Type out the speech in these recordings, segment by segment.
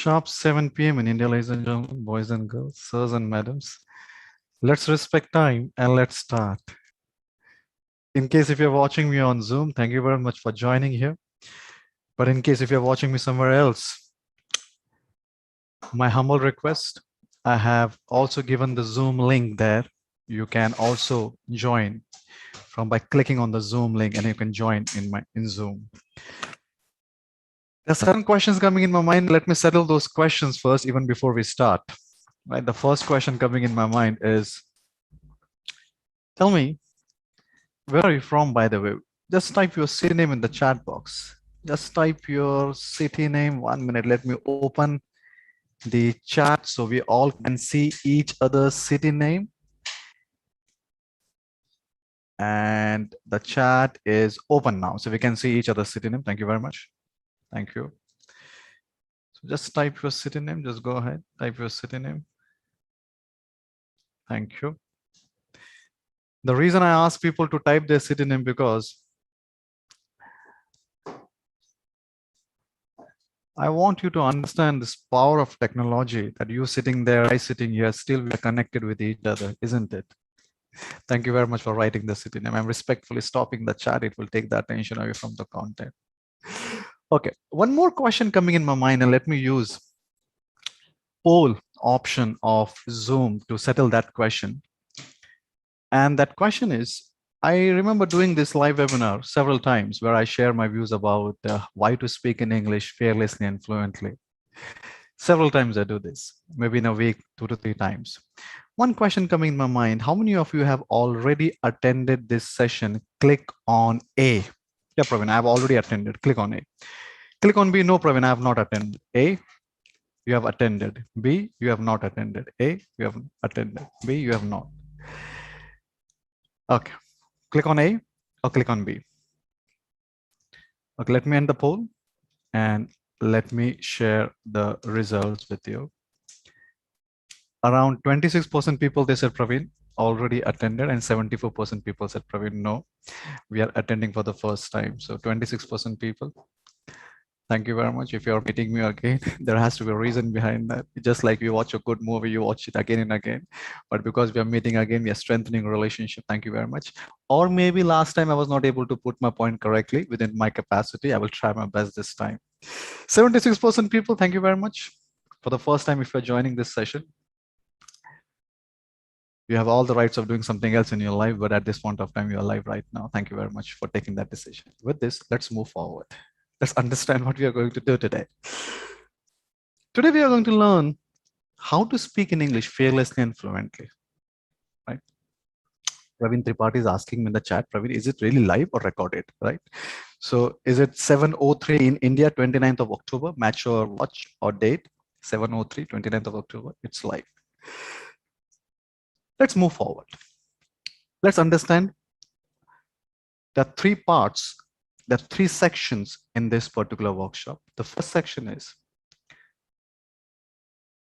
Sharp 7 p.m. in India, ladies and gentlemen, boys and girls, sirs and madams. Let's respect time and let's start. In case if you're watching me on Zoom, thank you very much for joining here. But in case if you're watching me somewhere else, my humble request, I have also given the Zoom link there. You can also join from by clicking on the Zoom link and you can join in Zoom. There are certain questions coming in my mind. Let me settle those questions first, even before we start. Right, the first question coming in my mind is, tell me, where are you from, by the way? Just type your city name in the chat box. Just type your city name. 1 minute. Let me open the chat so we all can see each other's city name. And the chat is open now, so we can see each other's city name. Thank you very much. Thank you. So just type your city name. Just go ahead. Type your city name. Thank you. The reason I ask people to type their city name because I want you to understand this power of technology that you sitting there, I sitting here, still we are connected with each other, isn't it? Thank you very much for writing the city name. I'm respectfully stopping the chat. It will take the attention away from the content. Okay, one more question coming in my mind, and let me use poll option of Zoom to settle that question. And that question is, I remember doing this live webinar several times where I share my views about why to speak in English fearlessly and fluently. Several times I do this, maybe in a week, 2 to 3 times. One question coming in my mind, how many of you have already attended this session? Click on A. Yeah, Praveen, I have already attended. Click on A. Click on B. No, Praveen, I have not attended. A, you have attended. B, you have not attended. A, you have attended. B, you have not. Okay. Click on A or click on B. Okay, let me end the poll and let me share the results with you. Around 26% people, they said, Praveen, already attended, and 74% people said, Praveen, no, we are attending for the first time. So 26% people. Thank you very much. If you're meeting me again, there has to be a reason behind that. Just like you watch a good movie, you watch it again and again. But because we are meeting again, we are strengthening a relationship. Thank you very much. Or maybe last time I was not able to put my point correctly within my capacity. I will try my best this time. 76% people, thank you very much. For the first time, if you're joining this session, you have all the rights of doing something else in your life, but at this point of time, you're alive right now. Thank you very much for taking that decision. With this, let's move forward. Let's understand what we are going to do today. Today, we are going to learn how to speak in English fearlessly and fluently. Right? Praveen Tripathi is asking me in the chat, Praveen, is it really live or recorded? Right? So is it 7:03 in India, 29th of October? Match your watch or date, 7:03, 29th of October. It's live. Let's move forward. Let's understand the 3 parts, the 3 sections in this particular workshop. The first section is,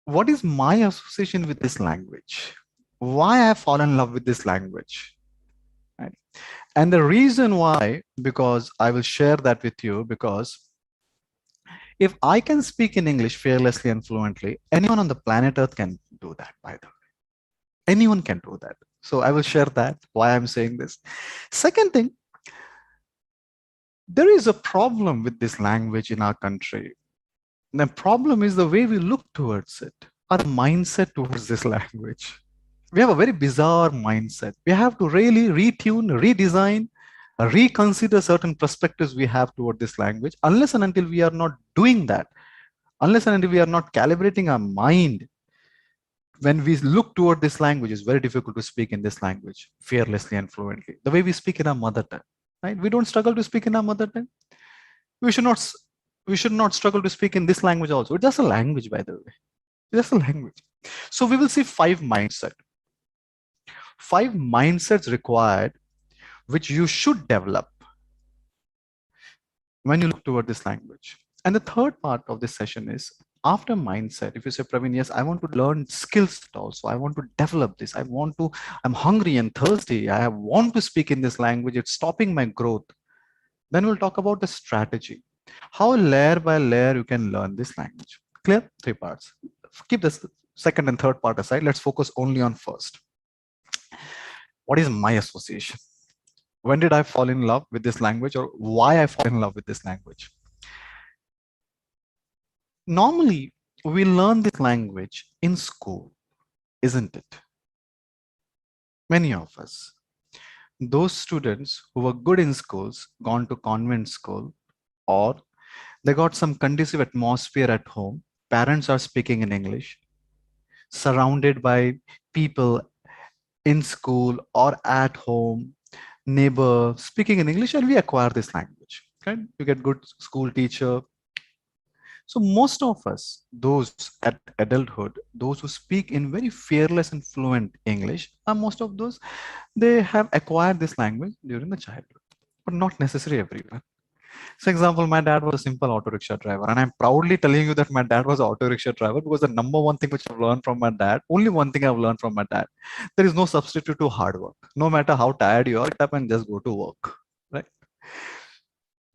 what is my association with this language? Why I fall in love with this language? Right? And the reason why, because I will share that with you, because if I can speak in English fearlessly and fluently, anyone on the planet Earth can do that, by the way. Anyone can do that. So I will share that, why I'm saying this. Second thing, there is a problem with this language in our country. The problem is the way we look towards it, our mindset towards this language. We have a very bizarre mindset. We have to really retune, redesign, reconsider certain perspectives we have toward this language. Unless and until we are not doing that, unless and until we are not calibrating our mind, when we look toward this language, it's very difficult to speak in this language fearlessly and fluently. The way we speak in our mother tongue, right? We don't struggle to speak in our mother tongue. We should not struggle to speak in this language also. It's just a language, by the way. It's just a language. So we will see 5 mindsets. 5 mindsets required, which you should develop when you look toward this language. And the third part of this session is, after mindset, if you say, Praveen, yes, I want to learn skills also. I want to develop this. I'm hungry and thirsty. I want to speak in this language. It's stopping my growth. Then we'll talk about the strategy. How layer by layer you can learn this language. Clear? Three parts. Keep this second and third part aside. Let's focus only on first. What is my association? When did I fall in love with this language, or why I fall in love with this language? Normally, we learn this language in school, isn't it? Many of us. Those students who were good in schools, gone to convent school, or they got some conducive atmosphere at home. Parents are speaking in English, surrounded by people in school or at home, neighbor speaking in English, and we acquire this language. Okay? You get good school teacher. So most of us, those at adulthood, those who speak in very fearless and fluent English, are most of those, they have acquired this language during the childhood, but not necessarily everyone. For example, my dad was a simple auto rickshaw driver, and I'm proudly telling you that my dad was an auto rickshaw driver because the number one thing which I've learned from my dad, only one thing I've learned from my dad, there is no substitute to hard work. No matter how tired you are, get up and just go to work, right?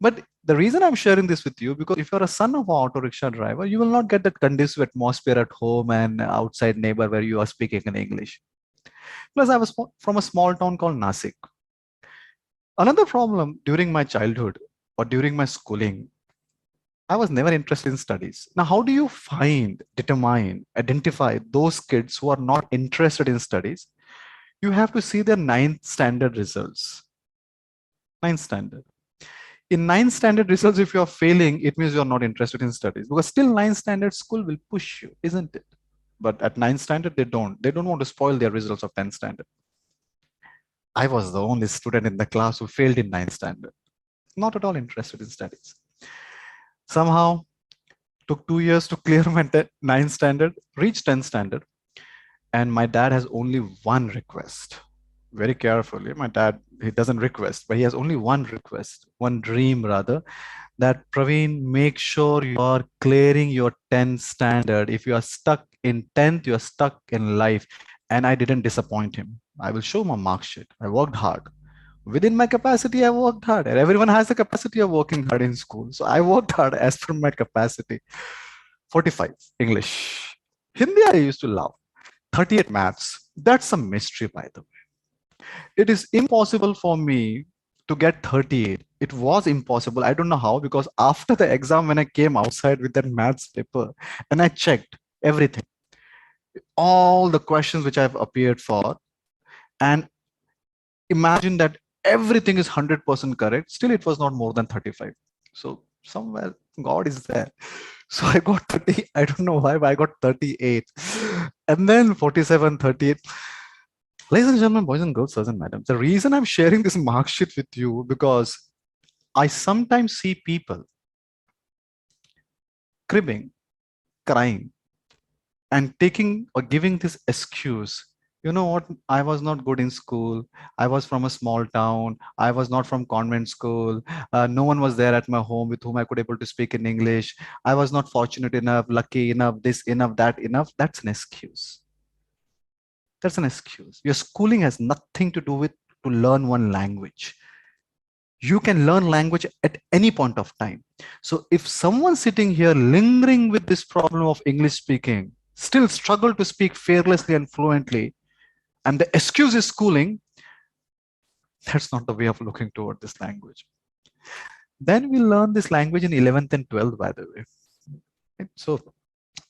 But the reason I'm sharing this with you, because if you're a son of an auto rickshaw driver, you will not get that conducive atmosphere at home and outside neighbor where you are speaking in English. Plus, I was from a small town called Nasik. Another problem during my childhood or during my schooling, I was never interested in studies. Now, how do you find, determine, identify those kids who are not interested in studies? You have to see their ninth standard results. Ninth standard. In ninth standard results, if you're failing, it means you're not interested in studies, because still ninth standard school will push you, isn't it? But at ninth standard, they don't. They don't want to spoil their results of 10th standard. I was the only student in the class who failed in ninth standard. Not at all interested in studies. Somehow, took 2 years to clear my ninth standard, reached 10th standard, and my dad has only one request. Very carefully, my dad, he doesn't request, but he has only one request, one dream rather, that Praveen, make sure you are clearing your 10th standard. If you are stuck in 10th, you are stuck in life. And I didn't disappoint him. I will show my mark sheet. I worked hard. Within my capacity, I worked hard. And everyone has the capacity of working hard in school. So I worked hard as per my capacity. 45 English. Hindi I used to love. 38 maths. That's a mystery, by the way. It is impossible for me to get 38. It was impossible. I don't know how, because after the exam, when I came outside with that maths paper and I checked everything, all the questions which I've appeared for, and imagine that everything is 100% correct. Still, it was not more than 35. So somewhere God is there. So I got 30. I don't know why, but I got 38. And then 47, 38. Ladies and gentlemen, boys and girls, sirs and madams, the reason I'm sharing this mark sheet with you, because I sometimes see people cribbing, crying, and taking or giving this excuse. You know what? I was not good in school. I was from a small town. I was not from convent school. No one was there at my home with whom I could able to speak in English. I was not fortunate enough, lucky enough, this enough, that enough. That's an excuse. That's an excuse. Your schooling has nothing to do with to learn one language. You can learn language at any point of time. So if someone sitting here lingering with this problem of English speaking, still struggle to speak fearlessly and fluently, and the excuse is schooling, that's not the way of looking toward this language. Then we learn this language in 11th and 12th, by the way. So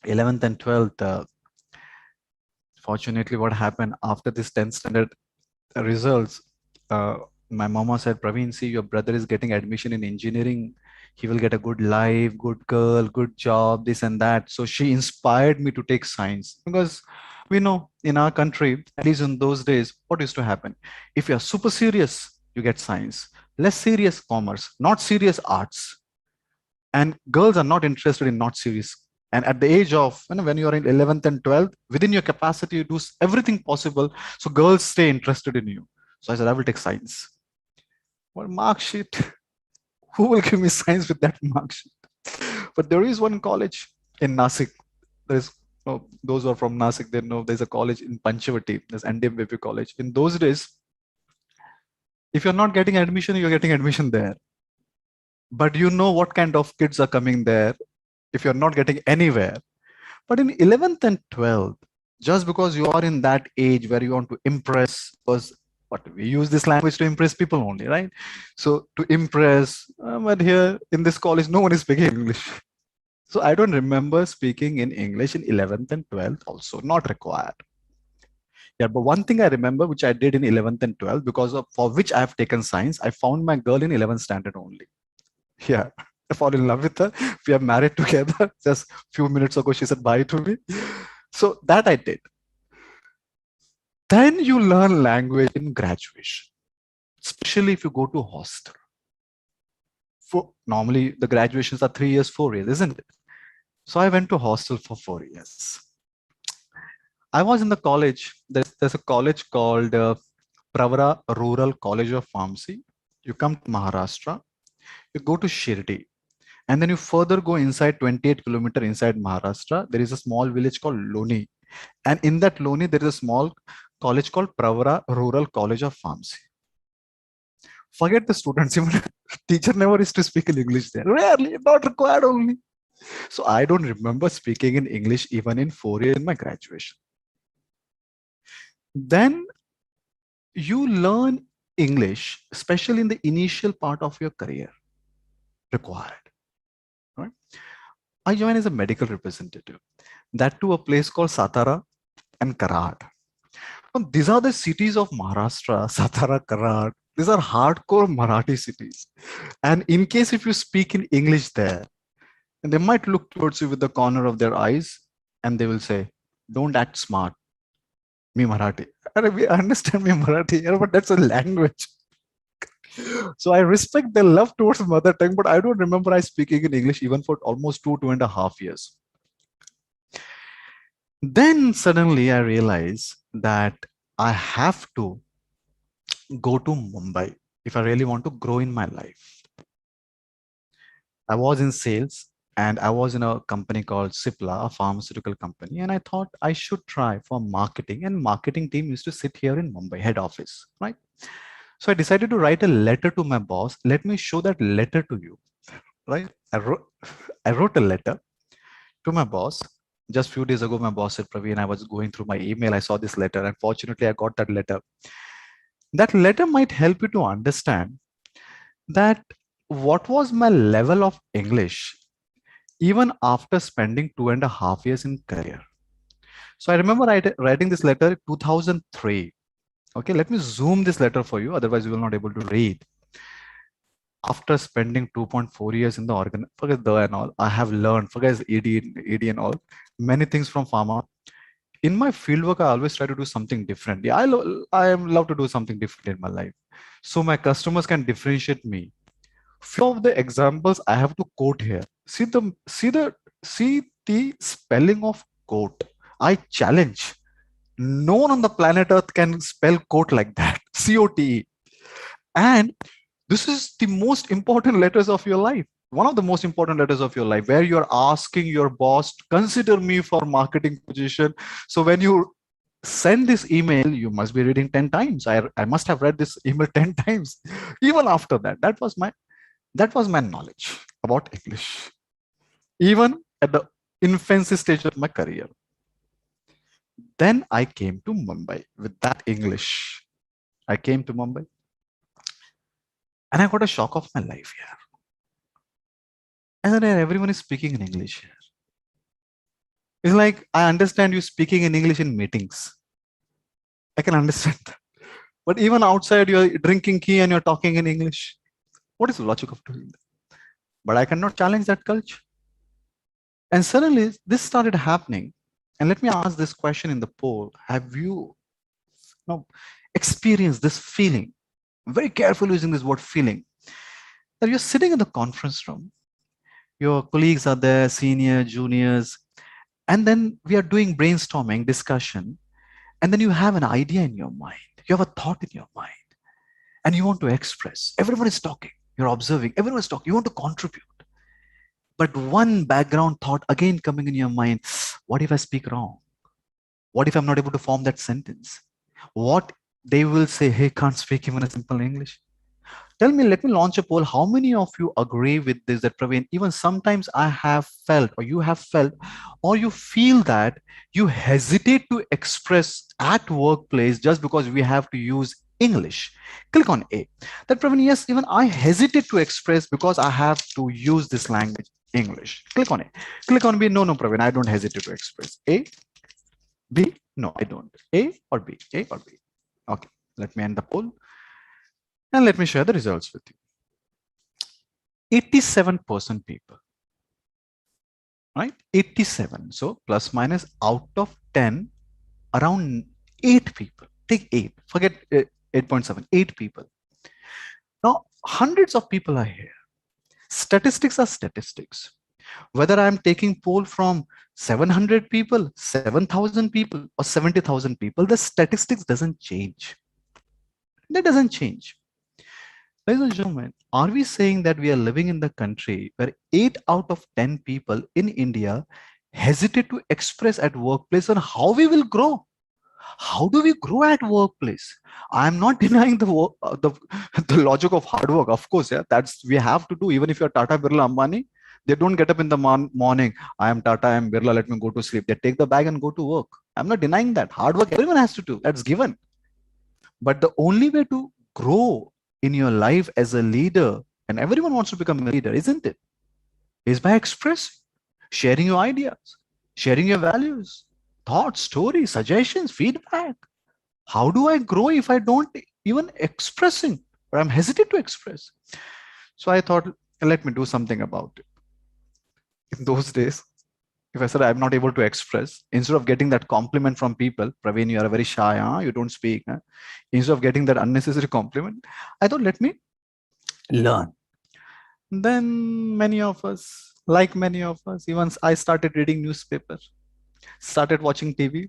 11th and 12th, fortunately, what happened after this 10th standard results, my mama said, Praveen, see, your brother is getting admission in engineering. He will get a good life, good girl, good job, this and that. So she inspired me to take science, because we know in our country, at least in those days, what used to happen? If you're super serious, you get science. Less serious, commerce. Not serious, arts. And girls are not interested in not serious. And at the age of, when you're in 11th and 12th, within your capacity, you do everything possible. So girls stay interested in you. So I said, I will take science. What mark sheet? Who will give me science with that mark sheet? But there is one college in Nasik. There's those who are from Nasik, they know there's a college in Panchavati. There's NDMBP college. In those days, if you're not getting admission, you're getting admission there. But you know what kind of kids are coming there if you're not getting anywhere. But in 11th and 12th, just because you are in that age where you want to impress, because what we use this language to impress people only, right? So to impress, but here in this college, no one is speaking English. So I don't remember speaking in English in 11th and 12th also, not required. Yeah, but one thing I remember, which I did in 11th and 12th, because of for which I have taken science, I found my girl in 11th standard only. Yeah, I fall in love with her. We are married together. Just few minutes ago, she said bye to me. So that I did. Then you learn language in graduation, especially if you go to hostel. Normally, the graduations are 3 years, 4 years, isn't it? So I went to hostel for 4 years. I was in the college. There's a college called Pravara Rural College of Pharmacy. You come to Maharashtra, you go to Shirdi, and then you further go inside 28 kilometer inside Maharashtra. There is a small village called Loni, and in that Loni there is a small college called Pravara Rural College of Pharmacy. Forget the students, even teacher never used to speak in English there. Rarely, not required only. So I don't remember speaking in English even in 4 years in my graduation. Then you learn English, especially in the initial part of your career, required. Right? I joined as a medical representative, that to a place called Satara and Karad. Now, these are the cities of Maharashtra, Satara, Karad. These are hardcore Marathi cities. And in case if you speak in English there, and they might look towards you with the corner of their eyes and they will say, don't act smart. Me Marathi. I understand me Marathi, but that's a language. So I respect their love towards mother tongue, but I don't remember I speaking in English even for almost 2.5 years. Then suddenly I realized that I have to go to Mumbai if I really want to grow in my life. I was in sales and I was in a company called Cipla, a pharmaceutical company, and I thought I should try for marketing, and marketing team used to sit here in Mumbai head office, right? So I decided to write a letter to my boss. Let me show that letter to you, right? I wrote a letter to my boss. Just few days ago, my boss said, Praveen, I was going through my email. I saw this letter. Unfortunately, I got that letter. That letter might help you to understand that what was my level of English even after spending 2.5 years in career. So I remember writing this letter in 2003. Okay, let me zoom this letter for you. Otherwise, you will not able to read. After spending 2.4 years in the organ, forget the and all, I have learned, forget ED and all, many things from pharma. In my fieldwork, I always try to do something different. Yeah, I love to do something different in my life. So my customers can differentiate me. Few of the examples I have to quote here. See the spelling of coat. I challenge. No one on the planet Earth can spell coat like that. COTE. And this is the most important letters of your life. One of the most important letters of your life, where you're asking your boss to consider me for marketing position. So when you send this email, you must be reading 10 times. I must have read this email 10 times. Even after that, that was my knowledge about English. Even at the infancy stage of my career. Then I came to Mumbai with that English. I came to Mumbai and I got a shock of my life here. And then everyone is speaking in English here. It's like, I understand you speaking in English in meetings. I can understand that. But even outside, you're drinking tea and you're talking in English. What is the logic of doing that? But I cannot challenge that culture. And suddenly this started happening. And let me ask this question in the poll. Have you experienced this feeling? I'm very careful using this word feeling. That you're sitting in the conference room. Your colleagues are there, senior, juniors. And then we are doing brainstorming, discussion. And then you have an idea in your mind. You have a thought in your mind. And you want to express. Everyone is talking. You're observing. Everyone is talking. You want to contribute. But one background thought again coming in your mind. What if I speak wrong? What if I'm not able to form that sentence? What they will say, hey, can't speak even a simple English. Tell me, let me launch a poll. How many of you agree with this, that Praveen, even sometimes I have felt, or you have felt, or you feel that you hesitate to express at workplace just because we have to use English? Click on A. That Praveen, yes, even I hesitate to express because I have to use this language, English. Click on A. Click on B. No, no, Praveen, I don't hesitate to express. A, B, no, I don't. A or B, A or B. Okay, let me end the poll and let me share the results with you. 87% people, right? 87. So plus minus out of 10, around 8 people. Take 8, forget 8.7, 8 people. Now, hundreds of people are here. Statistics are statistics. Whether I'm taking poll from 700 people, 7,000 people, or 70,000 people, the statistics doesn't change. That doesn't change. Ladies and gentlemen, are we saying that we are living in the country where 8 out of 10 people in India hesitate to express at workplace on how we will grow? How do we grow at workplace? I'm not denying the logic of hard work. Of course, yeah, that's we have to do. Even if you're Tata, Birla, Ambani, they don't get up in the morning. I am Tata, I am Birla. Let me go to sleep. They take the bag and go to work. I'm not denying that. Hard work everyone has to do. That's given. But the only way to grow in your life as a leader, and everyone wants to become a leader, isn't it? Is by expressing, sharing your ideas, sharing your values, thoughts, stories, suggestions, feedback. How do I grow if I don't even expressing, or I'm hesitant to express? So I thought, let me do something about it. In those days, if I said I'm not able to express, instead of getting that compliment from people, Praveen, you are very shy, huh? You don't speak. Huh? Instead of getting that unnecessary compliment, I thought, let me learn. Then many of us, even I started reading newspaper, started watching TV,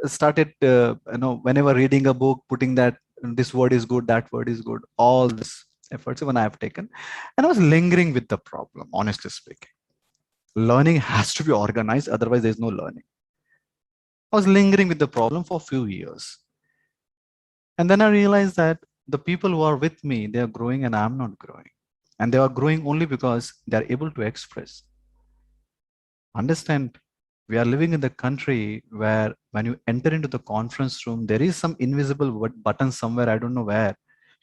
started, whenever reading a book, putting that this word is good, that word is good, all this efforts even I have taken. And I was lingering with the problem, honestly speaking. Learning has to be organized, otherwise there's no learning. I was lingering with the problem for a few years. And then I realized that the people who are with me, they are growing and I'm not growing. And they are growing only because they are able to express. Understand, we are living in the country where when you enter into the conference room, there is some invisible button somewhere, I don't know where.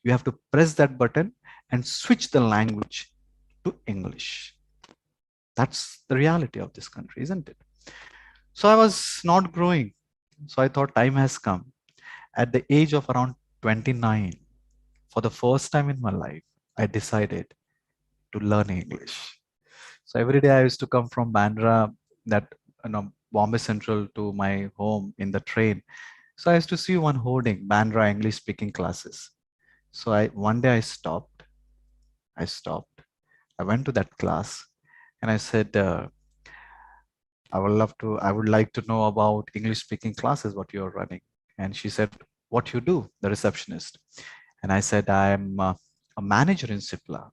You have to press that button and switch the language to English. That's the reality of this country, isn't it? So I was not growing. So I thought time has come. At the age of around 29, for the first time in my life, I decided to learn English. So every day I used to come from Bandra, that Bombay Central, to my home in the train. So I used to see one hoarding, Bandra English speaking classes. So one day I stopped. I went to that class and I said, I would like to know about English speaking classes, what you're running. And she said, what you do, the receptionist. And I said, I'm a manager in Sipla.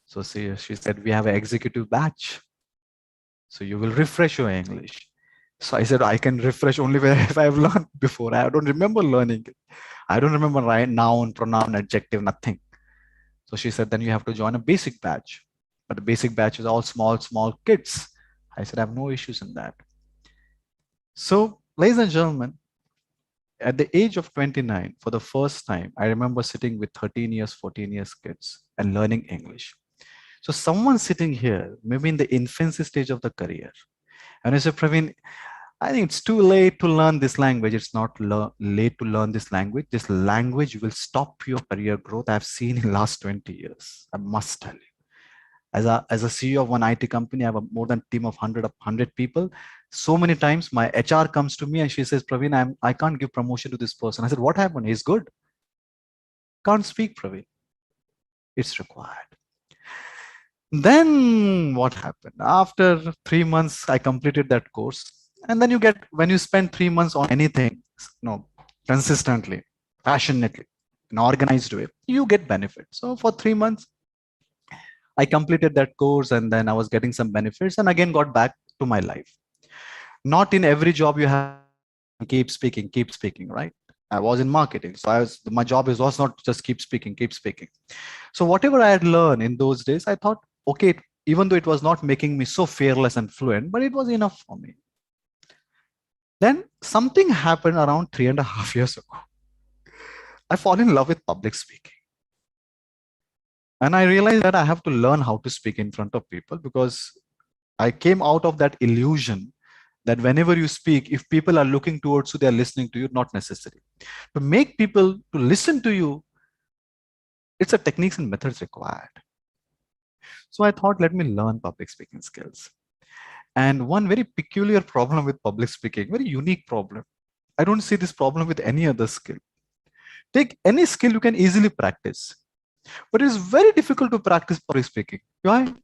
So she said, we have an executive batch. So you will refresh your English. So I said, I can refresh only if I've learned before. I don't remember learning it. I don't remember noun, pronoun, adjective, nothing. So she said, then you have to join a basic batch. But the basic batch is all small kids. I said, I have no issues in that. So, ladies and gentlemen, at the age of 29, for the first time, I remember sitting with 13 years, 14 years kids and learning English. So someone sitting here, maybe in the infancy stage of the career, and I said, Praveen, I think it's too late to learn this language. It's not late to learn this language. This language will stop your career growth. I've seen in last 20 years. I must tell you. As a CEO of one IT company, I have a more than team of 100 people. So many times my HR comes to me and she says, Praveen, I can't give promotion to this person. I said, what happened? He's good. Can't speak, Praveen. It's required. Then what happened? After 3 months, I completed that course. And then when you spend 3 months on anything, consistently, passionately, in an organized way, you get benefits. So for 3 months, I completed that course and then I was getting some benefits and again got back to my life. Not in every job you have to keep speaking, right? I was in marketing. So my job was not just keep speaking, keep speaking. So whatever I had learned in those days, I thought, okay, even though it was not making me so fearless and fluent, but it was enough for me. Then something happened around 3.5 years ago. I fall in love with public speaking. And I realized that I have to learn how to speak in front of people, because I came out of that illusion that whenever you speak, if people are looking towards you, they are listening to you, not necessary. To make people to listen to you, it's a techniques and methods required. So I thought, let me learn public speaking skills. And one very peculiar problem with public speaking, very unique problem. I don't see this problem with any other skill. Take any skill you can easily practice, but it's very difficult to practice public speaking. Why?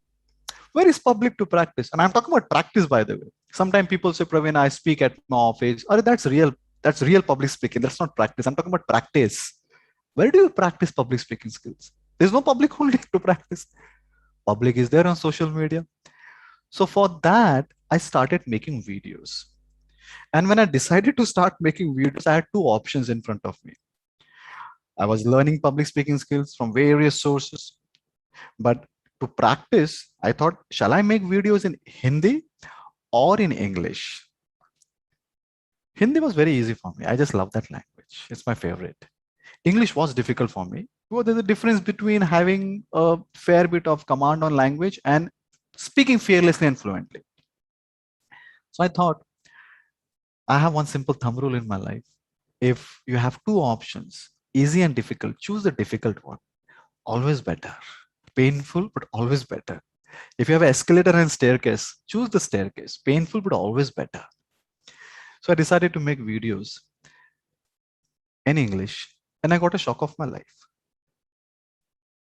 Where is public to practice? And I'm talking about practice, by the way. Sometimes people say, Praveen, I speak at my office. Or that's real. That's real public speaking. That's not practice. I'm talking about practice. Where do you practice public speaking skills? There's no public holding to practice. Public is there on social media. So for that, I started making videos. And when I decided to start making videos, I had two options in front of me. I was learning public speaking skills from various sources. But to practice, I thought, shall I make videos in Hindi or in English? Hindi was very easy for me. I just love that language. It's my favorite. English was difficult for me. Well, there's a difference between having a fair bit of command on language and speaking fearlessly and fluently. So I thought, I have one simple thumb rule in my life. If you have two options, easy and difficult, choose the difficult one. Always better. Painful, but always better. If you have an escalator and staircase, choose the staircase. Painful, but always better. So I decided to make videos in English, and I got a shock of my life.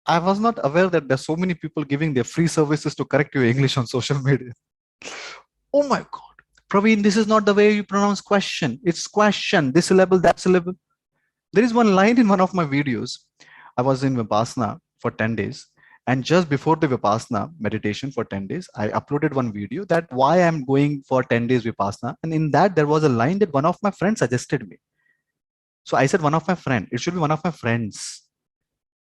I was not aware that there's so many people giving their free services to correct your English on social media. Oh my God. Praveen, this is not the way you pronounce question. It's question, this syllable, that syllable. There is one line in one of my videos. I was in Vipassana for 10 days. And just before the Vipassana meditation for 10 days, I uploaded one video that why I'm going for 10 days Vipassana. And in that, there was a line that one of my friends suggested me. So I said, one of my friends, it should be one of my friends.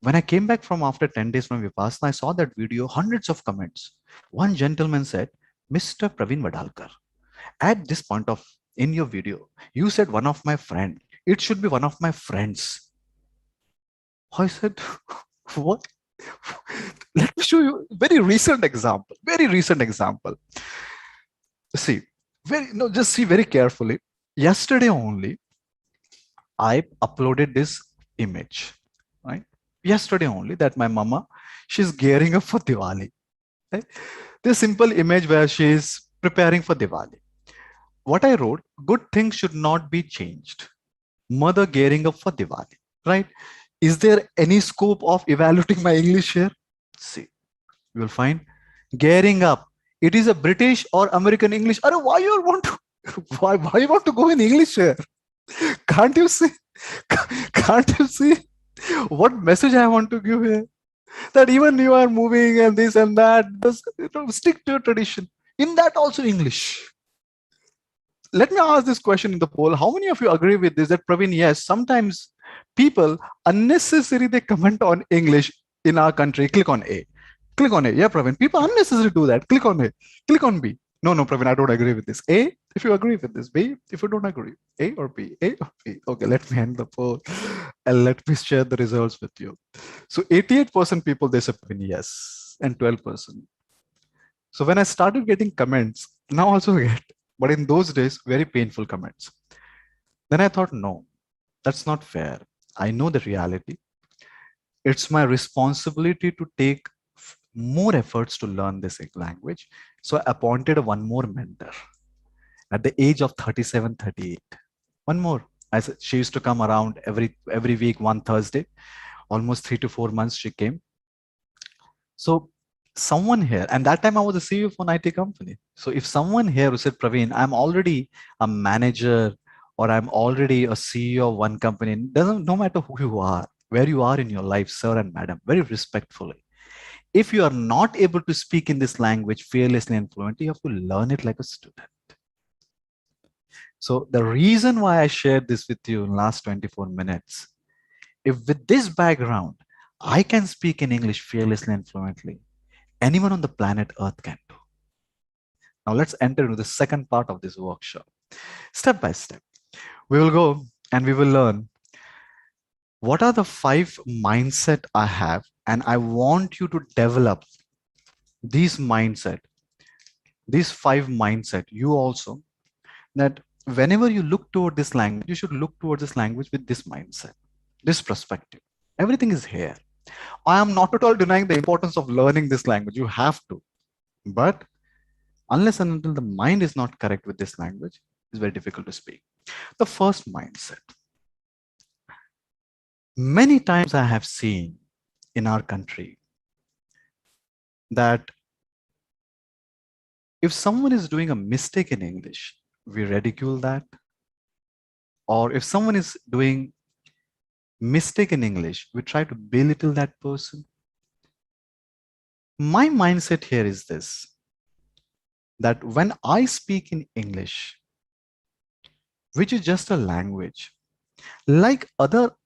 When I came back from after 10 days from Vipassana, I saw that video, hundreds of comments. One gentleman said, Mr. Praveen Vadalkar, at this point of in your video, you said one of my friend. It should be one of my friends. I said, what? Let me show you a very recent example. Very recent example. See, just see very carefully. Yesterday only, I uploaded this image, right? Yesterday only, that my mama, she's gearing up for Diwali. Right? This simple image where she's preparing for Diwali. What I wrote, good things should not be changed. Mother gearing up for Diwali, right? Is there any scope of evaluating my English here? See, you will find gearing up. It is a British or American English. Why you want to why you want to go in English here? Can't you see? Can't you see what message I want to give here? That even you are moving and this and that, just stick to your tradition. In that also English. Let me ask this question in the poll. How many of you agree with this? That Praveen, yes, sometimes people unnecessarily they comment on English in our country. Click on A. Click on A. Yeah, Praveen. People unnecessarily do that. Click on A. Click on B. No, Praveen, I don't agree with this. A, if you agree with this. B, if you don't agree. A or B? A or B? Okay, let me end the poll and let me share the results with you. So 88% people, they say yes, and 12%. So when I started getting comments, now also get, but in those days, very painful comments. Then I thought, no, that's not fair. I know the reality. It's my responsibility to take more efforts to learn this language. So I appointed one more mentor at the age of 37, 38. One more. She used to come around every week, one Thursday. Almost 3 to 4 months she came. So someone here, and that time I was a CEO of an IT company. So if someone here who said, Praveen, I'm already a manager or I'm already a CEO of one company, doesn't no matter who you are, where you are in your life, sir and madam, very respectfully. If you are not able to speak in this language fearlessly and fluently, you have to learn it like a student. So the reason why I shared this with you in last 24 minutes, if with this background, I can speak in English fearlessly and fluently, anyone on the planet Earth can do. Now let's enter into the second part of this workshop. Step by step, we will go and we will learn what are the 5 mindset I have, and I want you to develop these mindset, these 5 mindset, you also, that whenever you look toward this language, you should look towards this language with this mindset, this perspective. Everything is here. I am not at all denying the importance of learning this language. You have to. But unless and until the mind is not correct with this language, it's very difficult to speak. The first mindset. Many times I have seen in our country that if someone is doing a mistake in English, we ridicule that. Or if someone is doing mistake in English, we try to belittle that person. My mindset here is this, that when I speak in English, which is just a language, like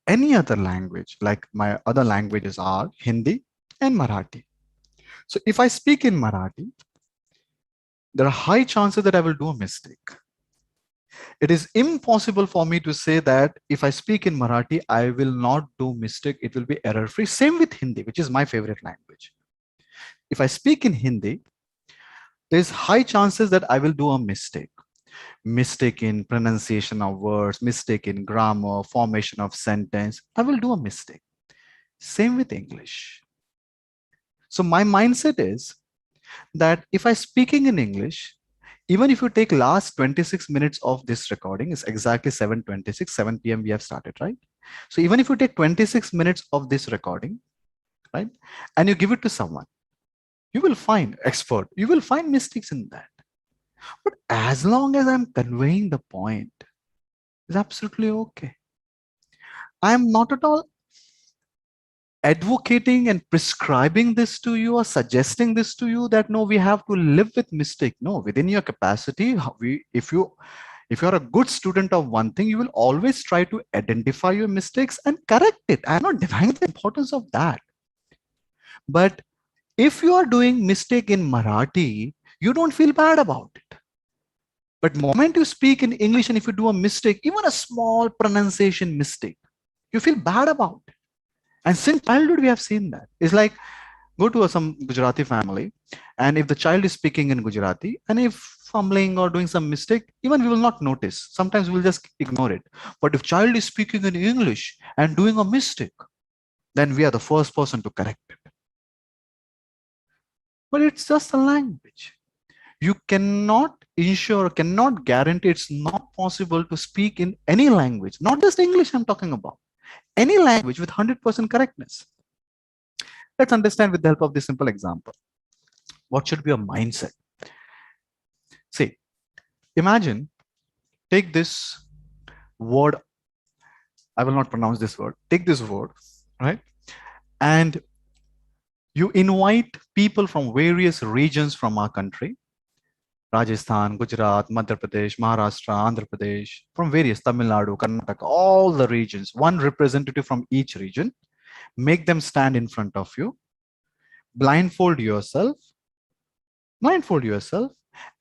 any other language, like my other languages are Hindi and Marathi. So if I speak in Marathi, there are high chances that I will do a mistake. It is impossible for me to say that if I speak in Marathi, I will not do mistake. It will be error free. Same with Hindi, which is my favorite language. If I speak in Hindi, there's high chances that I will do a mistake. Mistake in pronunciation of words, mistake in grammar, formation of sentence. I will do a mistake. Same with English. So my mindset is that if I'm speaking in English, even if you take last 26 minutes of this recording, it's exactly 7:26, 7 p.m. we have started, right? So even if you take 26 minutes of this recording, right, and you give it to someone, you will find expert, you will find mistakes in that. But as long as I'm conveying the point, it's absolutely okay. I'm not at all advocating and prescribing this to you or suggesting this to you that no, we have to live with mistake. No, within your capacity, if you're a good student of one thing, you will always try to identify your mistakes and correct it. I'm not denying the importance of that. But if you are doing mistake in Marathi, you don't feel bad about it. But moment you speak in English and if you do a mistake, even a small pronunciation mistake, you feel bad about it. And since childhood, we have seen that. It's like, go to some Gujarati family, and if the child is speaking in Gujarati, and if fumbling or doing some mistake, even we will not notice. Sometimes we'll just ignore it. But if child is speaking in English and doing a mistake, then we are the first person to correct it. But it's just a language. You cannot ensure, cannot guarantee, it's not possible to speak in any language, not just English I'm talking about, any language with 100% correctness. Let's understand with the help of this simple example. What should be a mindset? See, imagine, take this word, I will not pronounce this word, take this word, right? And you invite people from various regions from our country, Rajasthan, Gujarat, Madhya Pradesh, Maharashtra, Andhra Pradesh, from various, Tamil Nadu, Karnataka, all the regions, one representative from each region, make them stand in front of you, blindfold yourself,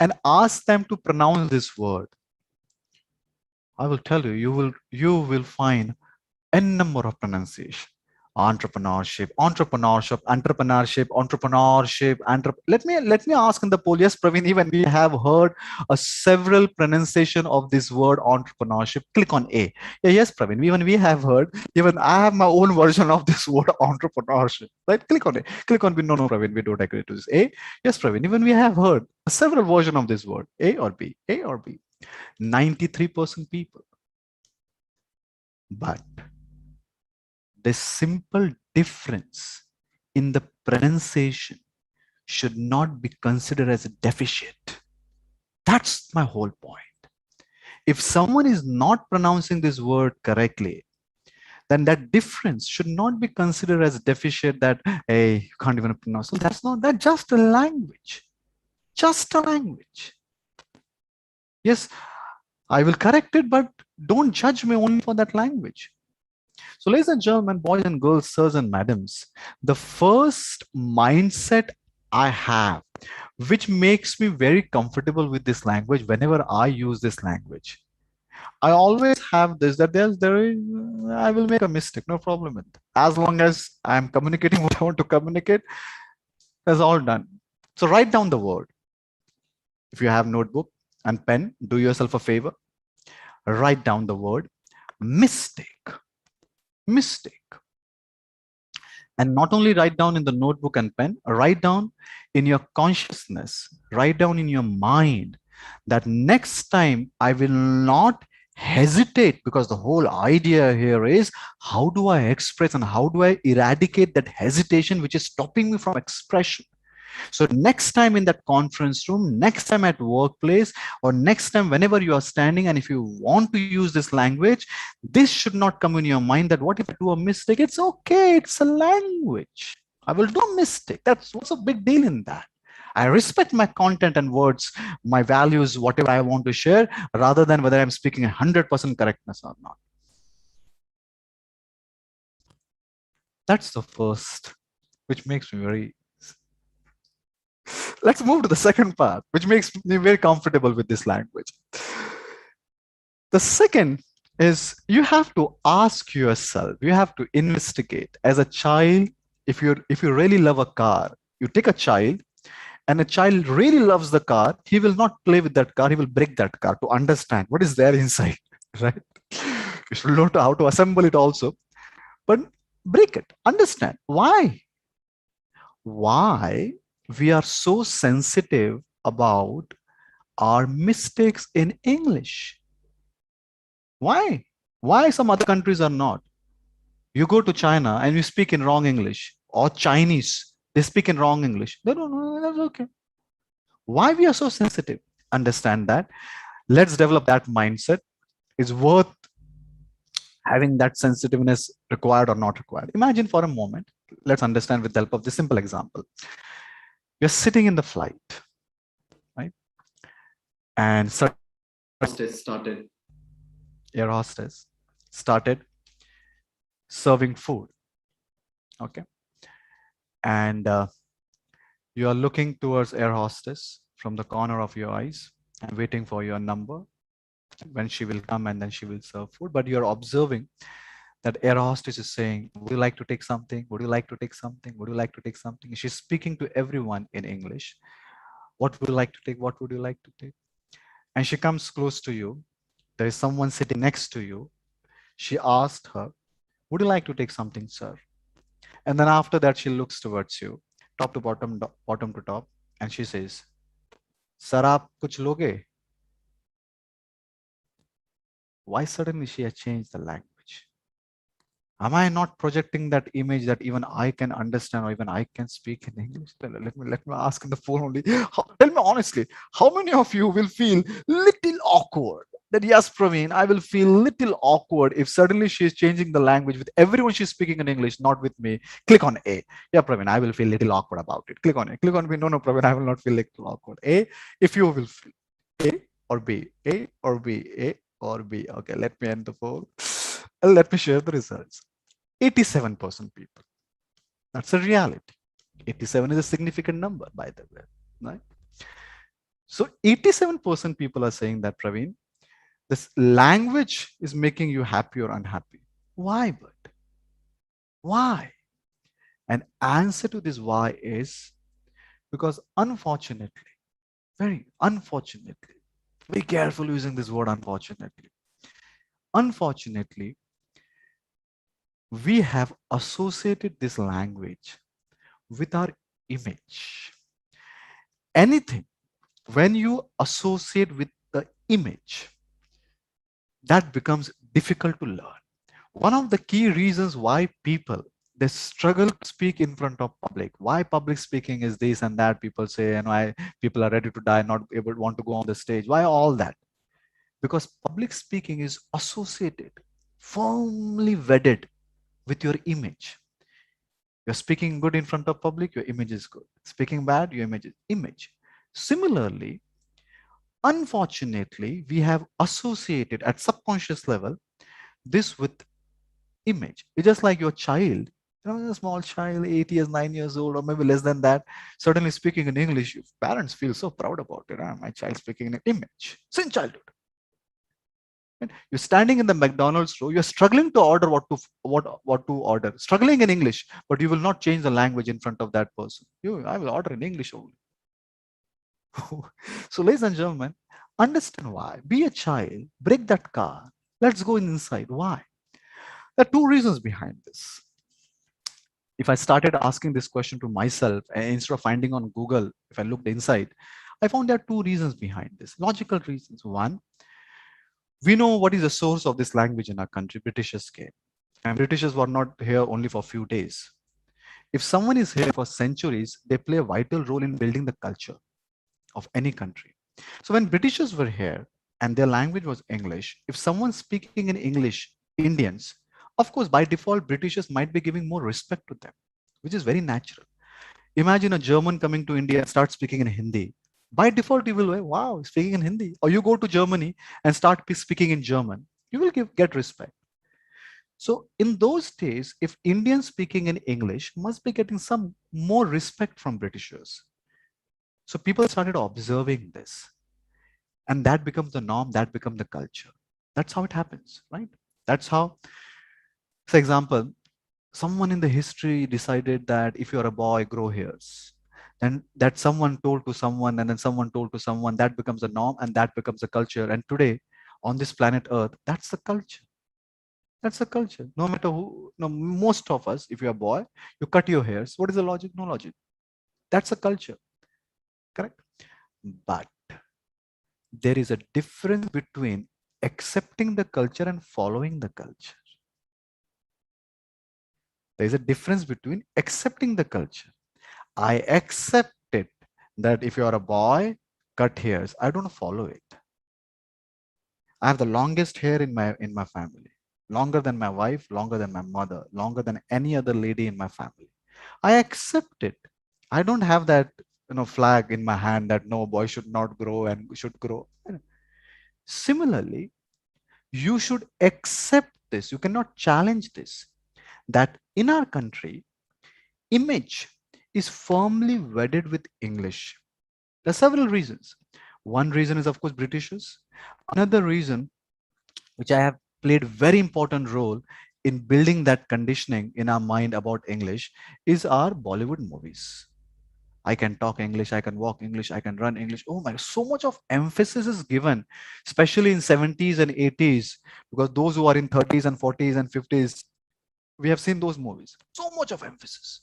and ask them to pronounce this word. I will tell you, you will find a number of pronunciation. Entrepreneurship. Let me ask in the poll. Yes, Praveen, even we have heard several pronunciation of this word entrepreneurship. Click on A. Yeah, yes, Praveen, even we have heard. Even I have my own version of this word entrepreneurship. Right? Click on it. Click on B. No, Praveen, we don't agree to this. A. Yes, Praveen, even we have heard several version of this word. A or B. A or B. 93% people. But the simple difference in the pronunciation should not be considered as a deficit. That's my whole point. If someone is not pronouncing this word correctly, then that difference should not be considered as a deficit that, hey, you can't even pronounce. So that's just a language. Just a language. Yes, I will correct it, but don't judge me only for that language. So, ladies and gentlemen, boys and girls, sirs and madams, the first mindset I have, which makes me very comfortable with this language whenever I use this language. I always have this that I will make a mistake, no problem with it. As long as I'm communicating what I want to communicate, that's all done. So write down the word. If you have notebook and pen, do yourself a favor. Write down the word mistake. Mistake. And not only write down in the notebook and pen, write down in your consciousness, write down in your mind that next time I will not hesitate, because the whole idea here is how do I express and how do I eradicate that hesitation which is stopping me from expression. So next time in that conference room, next time at workplace, or next time whenever you are standing, and if you want to use this language, this should not come in your mind that what if I do a mistake? It's okay. It's a language. I will do a mistake. That's what's a big deal in that. I respect my content and words, my values, whatever I want to share, rather than whether I'm speaking 100% correctness or not. That's the first, which makes me very. Let's move to the second part, which makes me very comfortable with this language. The second is you have to ask yourself, you have to investigate as a child. If you really love a car, you take a child, and a child really loves the car, he will not play with that car, he will break that car to understand what is there inside, right? You should learn how to assemble it also, but break it, understand why we are so sensitive about our mistakes in English. Why? Why some other countries are not? You go to China and you speak in wrong English, or Chinese, they speak in wrong English. They don't know, that's okay. Why we are so sensitive? Understand that. Let's develop that mindset. It's worth having that sensitiveness required or not required. Imagine for a moment, let's understand with the help of this simple example. You're sitting in the flight, right? And air hostess started serving food. Okay. And you are looking towards air hostess from the corner of your eyes and waiting for your number when she will come, and then she will serve food. But you're observing that air hostess is saying, would you like to take something? Would you like to take something? Would you like to take something? She's speaking to everyone in English. What would you like to take? What would you like to take? And she comes close to you. There is someone sitting next to you. She asked her, would you like to take something, sir? And then after that, she looks towards you, top to bottom, bottom to top, and she says, sir, aap kuch loge? Why suddenly she has changed the language? Am I not projecting that image that even I can understand or even I can speak in English? Let me ask in the phone only. Tell me honestly, how many of you will feel little awkward? That yes, Praveen, I will feel little awkward if suddenly she is changing the language with everyone she's speaking in English, not with me. Click on A. Yeah, Praveen, I will feel little awkward about it. Click on A. Click on B. No, no, Praveen, I will not feel little awkward. A, if you will feel A or B, A or B, A or B. Okay, let me end the poll. Let me share the results. 87% people. That's a reality. 87 is a significant number, by the way. Right? So 87% people are saying that, Praveen, this language is making you happy or unhappy. Why, but? Why? And answer to this why is because unfortunately, very unfortunately, be careful using this word unfortunately. Unfortunately, we have associated this language with our image. Anything, when you associate with the image, that becomes difficult to learn. One of the key reasons why people they struggle to speak in front of public, why public speaking is this and that, people say, and why people are ready to die, not able to want to go on the stage, why all that? Because public speaking is associated, firmly wedded with your image. You're speaking good in front of public, your image is good. Speaking bad, your image is image. Similarly, Unfortunately, we have associated at subconscious level this with image. It's just like your child, a small child, 8 years, 9 years old, or maybe less than that, suddenly speaking in English. Parents feel so proud about it. My child speaking in image since childhood. And you're standing in the McDonald's store, you're struggling to order what to order, struggling in English, but you will not change the language in front of that person. I will order in English only. So, ladies and gentlemen, understand why. Be a child, break that car. Let's go inside. Why? There are two reasons behind this. If I started asking this question to myself instead of finding on Google, if I looked inside, I found there are two reasons behind this. Logical reasons. One, we know what is the source of this language in our country. Britishers came, and Britishers were not here only for a few days. If someone is here for centuries, they play a vital role in building the culture of any country. So when Britishers were here and their language was English, if someone's speaking in English, Indians, of course, by default, Britishers might be giving more respect to them, which is very natural. Imagine a German coming to India and start speaking in Hindi. By default, you will say, wow, speaking in Hindi. Or you go to Germany and start speaking in German. You will get respect. So in those days, if Indians speaking in English must be getting some more respect from Britishers. So people started observing this. And that becomes the norm, that becomes the culture. That's how it happens, right? That's how, for example, someone in the history decided that if you're a boy, grow hairs. Then that someone told to someone, and then someone told to someone, that becomes a norm and that becomes a culture. And today, on this planet Earth, that's the culture. That's the culture. No matter who, no, most of us, if you're a boy, you cut your hairs. What is the logic? No logic. That's a culture. Correct? But there is a difference between accepting the culture and following the culture. There is a difference between accepting the culture. I accept it that if you are a boy, cut hairs. I don't follow it. I have the longest hair in my family, longer than my wife, longer than my mother, longer than any other lady in my family. I accept it. I don't have that flag in my hand that no boy should not grow and should grow. Similarly, you should accept this. You cannot challenge this. That in our country, image is firmly wedded with English. There are several reasons. One reason is, of course, Britishers. Another reason, which I have played very important role in building that conditioning in our mind about English, is our Bollywood movies. I can talk English, I can walk English, I can run English. Oh my, so much of emphasis is given, especially in 70s and 80s, because those who are in 30s and 40s and 50s, we have seen those movies. So much of emphasis.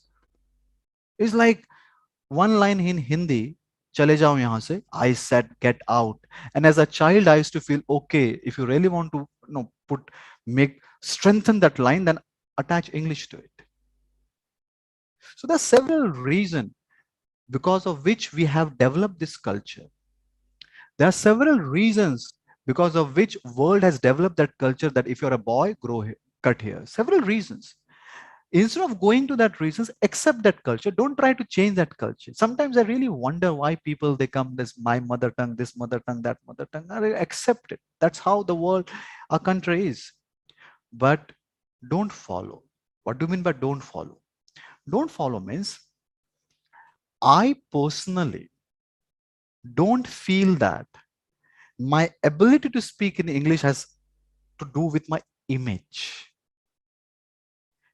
It's like one line in Hindi, chale jao yahan se, I said get out. And as a child, I used to feel, okay, if you really want to strengthen that line, then attach English to it. So there are several reasons because of which we have developed this culture. There are several reasons because of which world has developed that culture that if you're a boy, cut hair. Several reasons. Instead of going to that reasons, accept that culture. Don't try to change that culture. Sometimes I really wonder why people, they come this my mother tongue, this mother tongue, that mother tongue. I accept it. That's how the world, our country is. But don't follow. What do you mean by don't follow? Don't follow means I personally don't feel that my ability to speak in English has to do with my image.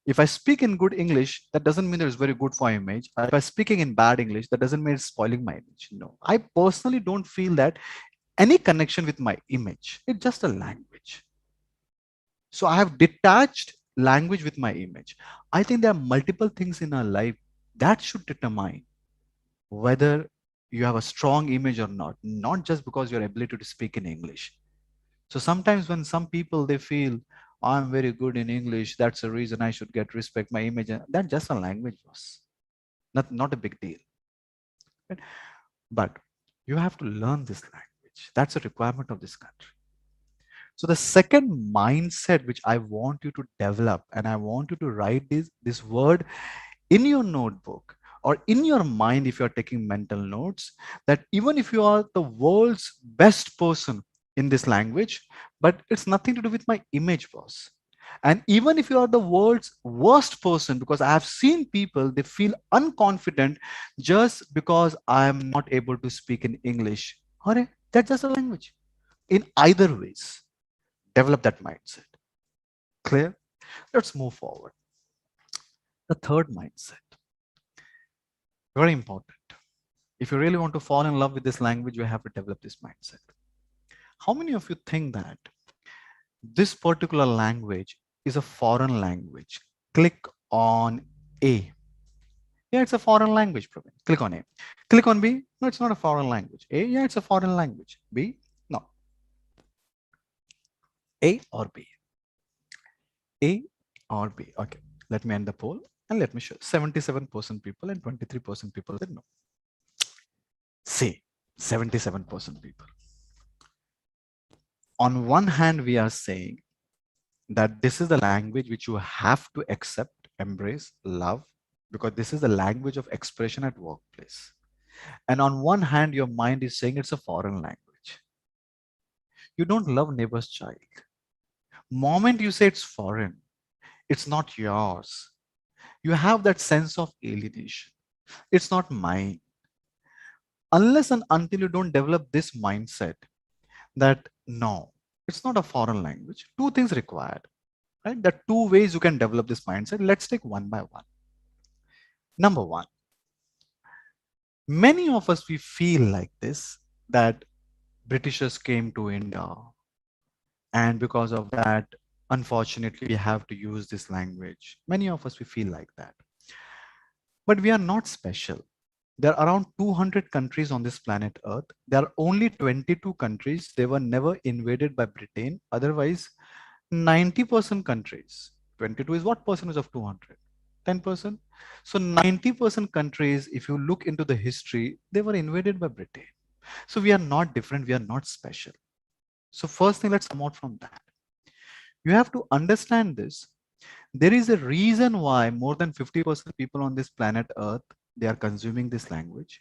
If I speak in good English, that doesn't mean it's very good for image. If I'm speaking in bad English, that doesn't mean it's spoiling my image. No, I personally don't feel that any connection with my image. It's just a language. So I have detached language with my image. I think there are multiple things in our life that should determine whether you have a strong image or not just because your ability to speak in English. So sometimes when some people, they feel, I'm very good in English, that's the reason I should get respect, my image, that's just a language was not a big deal. Right? But you have to learn this language. That's a requirement of this country. So the second mindset which I want you to develop, and I want you to write this word in your notebook. or in your mind, if you're taking mental notes, that even if you are the world's best person in this language, but it's nothing to do with my image, boss. And even if you are the world's worst person, because I have seen people, they feel unconfident just because I am not able to speak in English. Hare, that's just a language. In either ways, develop that mindset. Clear? Let's move forward. The third mindset, very important. If you really want to fall in love with this language, you have to develop this mindset. How many of you think that this particular language is a foreign language? Click on A. Yeah, it's a foreign language. Praveen. Click on A. Click on B. No, it's not a foreign language. A. Yeah, it's a foreign language. B. No. A or B. A or B. Okay. Let me end the poll and let me show 77% people and 23% people said no. C. 77% people. On one hand, we are saying that this is the language which you have to accept, embrace, love, because this is the language of expression at workplace. And on one hand, your mind is saying it's a foreign language. You don't love neighbor's child. Moment you say it's foreign, it's not yours. You have that sense of alienation. It's not mine. Unless and until you don't develop this mindset that no, it's not a foreign language. Two things required, right? There are two ways you can develop this mindset. Let's take one by one. Number one, many of us, we feel like this, that Britishers came to India, and because of that, unfortunately, we have to use this language. Many of us, we feel like that. But we are not special. There are around 200 countries on this planet Earth. There are only 22 countries. They were never invaded by Britain. Otherwise, 90% countries. 22 is what percentage of 200? 10%. So 90% countries, if you look into the history, they were invaded by Britain. So we are not different. We are not special. So first thing, let's come out from that. You have to understand this. There is a reason why more than 50% people on this planet Earth, they are consuming this language.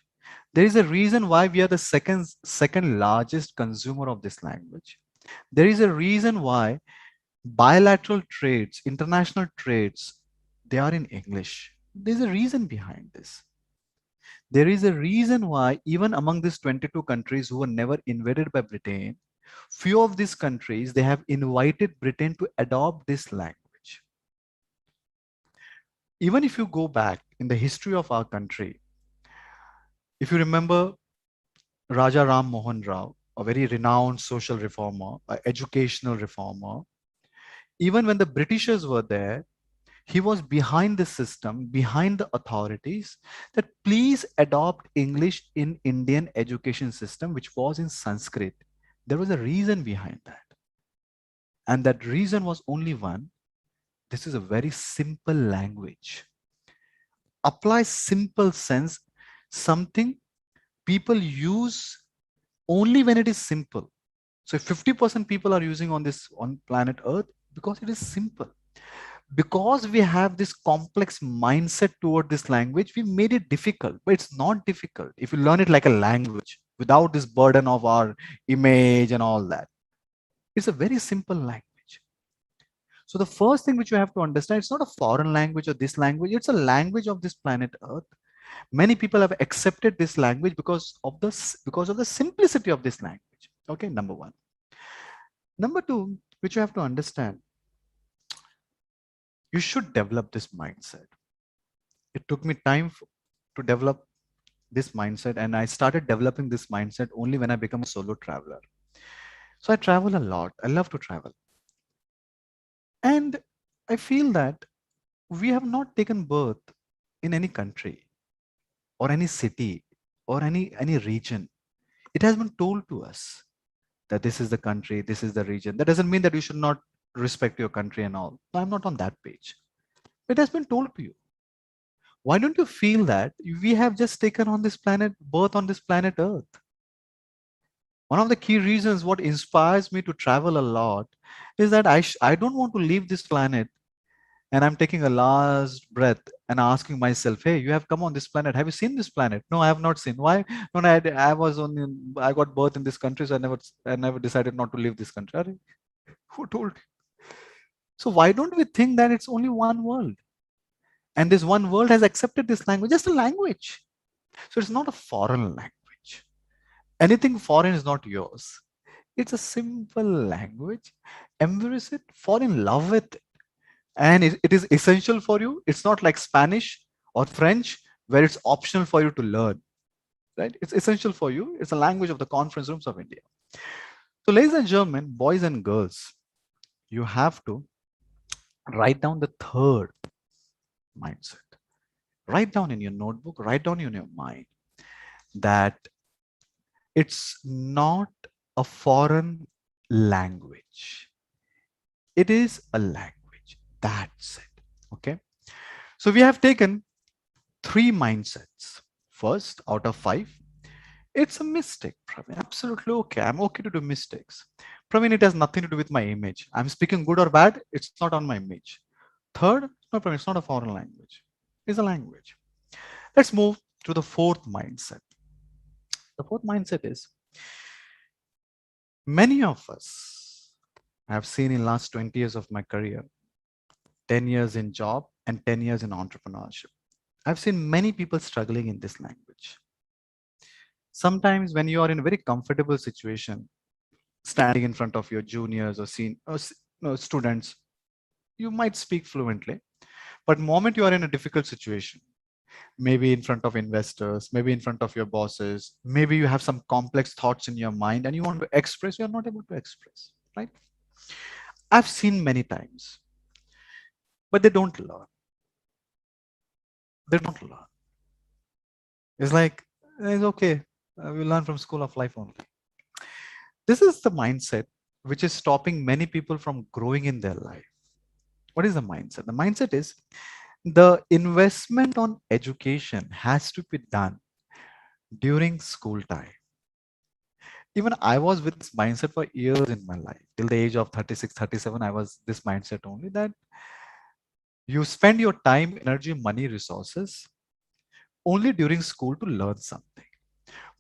There is a reason why we are the second largest consumer of this language. There is a reason why bilateral trades, international trades, they are in English. There's a reason behind this. There is a reason why even among these 22 countries who were never invaded by Britain, few of these countries, they have invited Britain to adopt this language. Even if you go back in the history of our country, if you remember Raja Ram Mohan Rao, a very renowned social reformer, an educational reformer, even when the Britishers were there, he was behind the system, behind the authorities, that please adopt English in Indian education system, which was in Sanskrit. There was a reason behind that. And that reason was only one. This is a very simple language. Apply simple sense, something people use only when it is simple. So if 50% people are using on planet Earth, because it is simple. Because we have this complex mindset toward this language, we made it difficult, but it's not difficult if you learn it like a language without this burden of our image and all that. It's a very simple language. So the first thing which you have to understand, it's not a foreign language or this language, it's a language of this planet Earth. Many people have accepted this language because of the simplicity of this language. Okay, number one. Number two, which you have to understand, you should develop this mindset. It took me time to develop this mindset, and I started developing this mindset only when I became a solo traveler. So I travel a lot. I love to travel. And I feel that we have not taken birth in any country or any city or any region. It has been told to us that this is the country, this is the region. That doesn't mean that you should not respect your country and all. No, I'm not on that page. It has been told to you. Why don't you feel that we have just taken on this planet, birth on this planet Earth? One of the key reasons what inspires me to travel a lot is that I don't want to leave this planet and I'm taking a last breath and asking myself, hey, you have come on this planet. Have you seen this planet? No, I have not seen. Why? No, no, I was only, I got birth in this country, so I never decided not to leave this country. Arey, who told you? So why don't we think that it's only one world? And this one world has accepted this language, just a language. So it's not a foreign language. Anything foreign is not yours. It's a simple language. Embrace it, fall in love with it. And it is essential for you. It's not like Spanish or French, where it's optional for you to learn. Right? It's essential for you. It's a language of the conference rooms of India. So, ladies and gentlemen, boys and girls, you have to write down the third mindset. Write down in your notebook, write down in your mind that it's not a foreign language. It is a language. That's it. Okay. So we have taken 3 mindsets. First, out of 5, it's a mistake, Praveen. Absolutely okay. I'm okay to do mistakes. Praveen, it has nothing to do with my image. I'm speaking good or bad, it's not on my image. Third, no, Praveen, it's not a foreign language. It's a language. Let's move to the 4th mindset. The 4th mindset is, many of us have seen in last 20 years of my career, 10 years in job and 10 years in entrepreneurship. I've seen many people struggling in this language. Sometimes when you are in a very comfortable situation, standing in front of your juniors or students, you might speak fluently. But moment you are in a difficult situation, maybe in front of investors, maybe in front of your bosses, maybe you have some complex thoughts in your mind and you want to express, you're not able to express, right? I've seen many times, but they don't learn. They don't learn. It's like, it's okay. We learn from school of life only. This is the mindset which is stopping many people from growing in their life. What is the mindset? The mindset is, the investment on education has to be done during school time. Even I was with this mindset for years in my life. Till the age of 36, 37, I was this mindset only, that you spend your time, energy, money, resources only during school to learn something.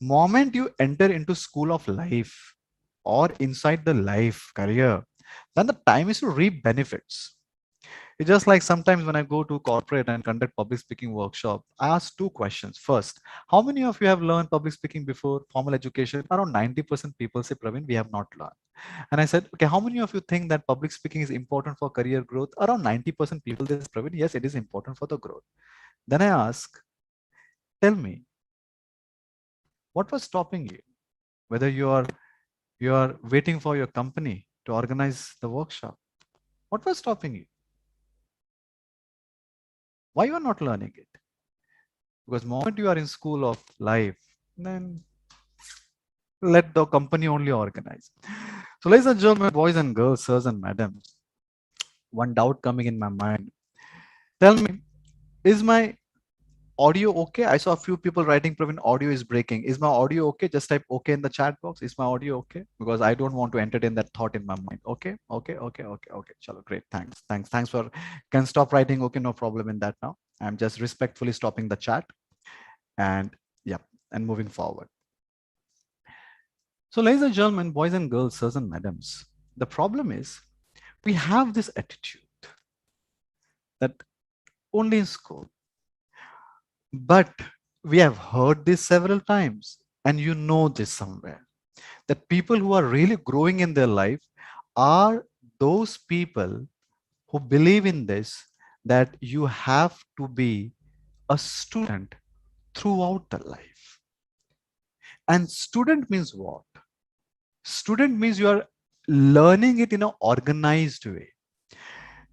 Moment you enter into school of life or inside the life career, then the time is to reap benefits. It's just like sometimes when I go to corporate and conduct public speaking workshop, I ask 2 questions. First, how many of you have learned public speaking before formal education? Around 90% people say, Praveen, we have not learned. And I said, okay, how many of you think that public speaking is important for career growth? Around 90% people say, Praveen, yes, it is important for the growth. Then I ask, tell me, what was stopping you? Whether you are waiting for your company to organize the workshop. What was stopping you? Why you are not learning it? Because moment you are in school of life, then let the company only organize. So ladies and gentlemen, boys and girls, sirs and madams, one doubt coming in my mind. Tell me, is my audio okay? I saw a few people writing, Praveen, audio is breaking. Is my audio okay? Just type okay in the chat box. Is my audio okay? Because I don't want to entertain that thought in my mind. Okay, okay, okay, okay, okay. Chalo, great. Thanks for, can stop writing. Okay, no problem in that now. I'm just respectfully stopping the chat and yeah, and moving forward. So ladies and gentlemen, boys and girls, sirs and madams, the problem is we have this attitude that only in school. But we have heard this several times, and you know this somewhere, that people who are really growing in their life are those people who believe in this, that you have to be a student throughout the life. And student means what? Student means you are learning it in an organized way.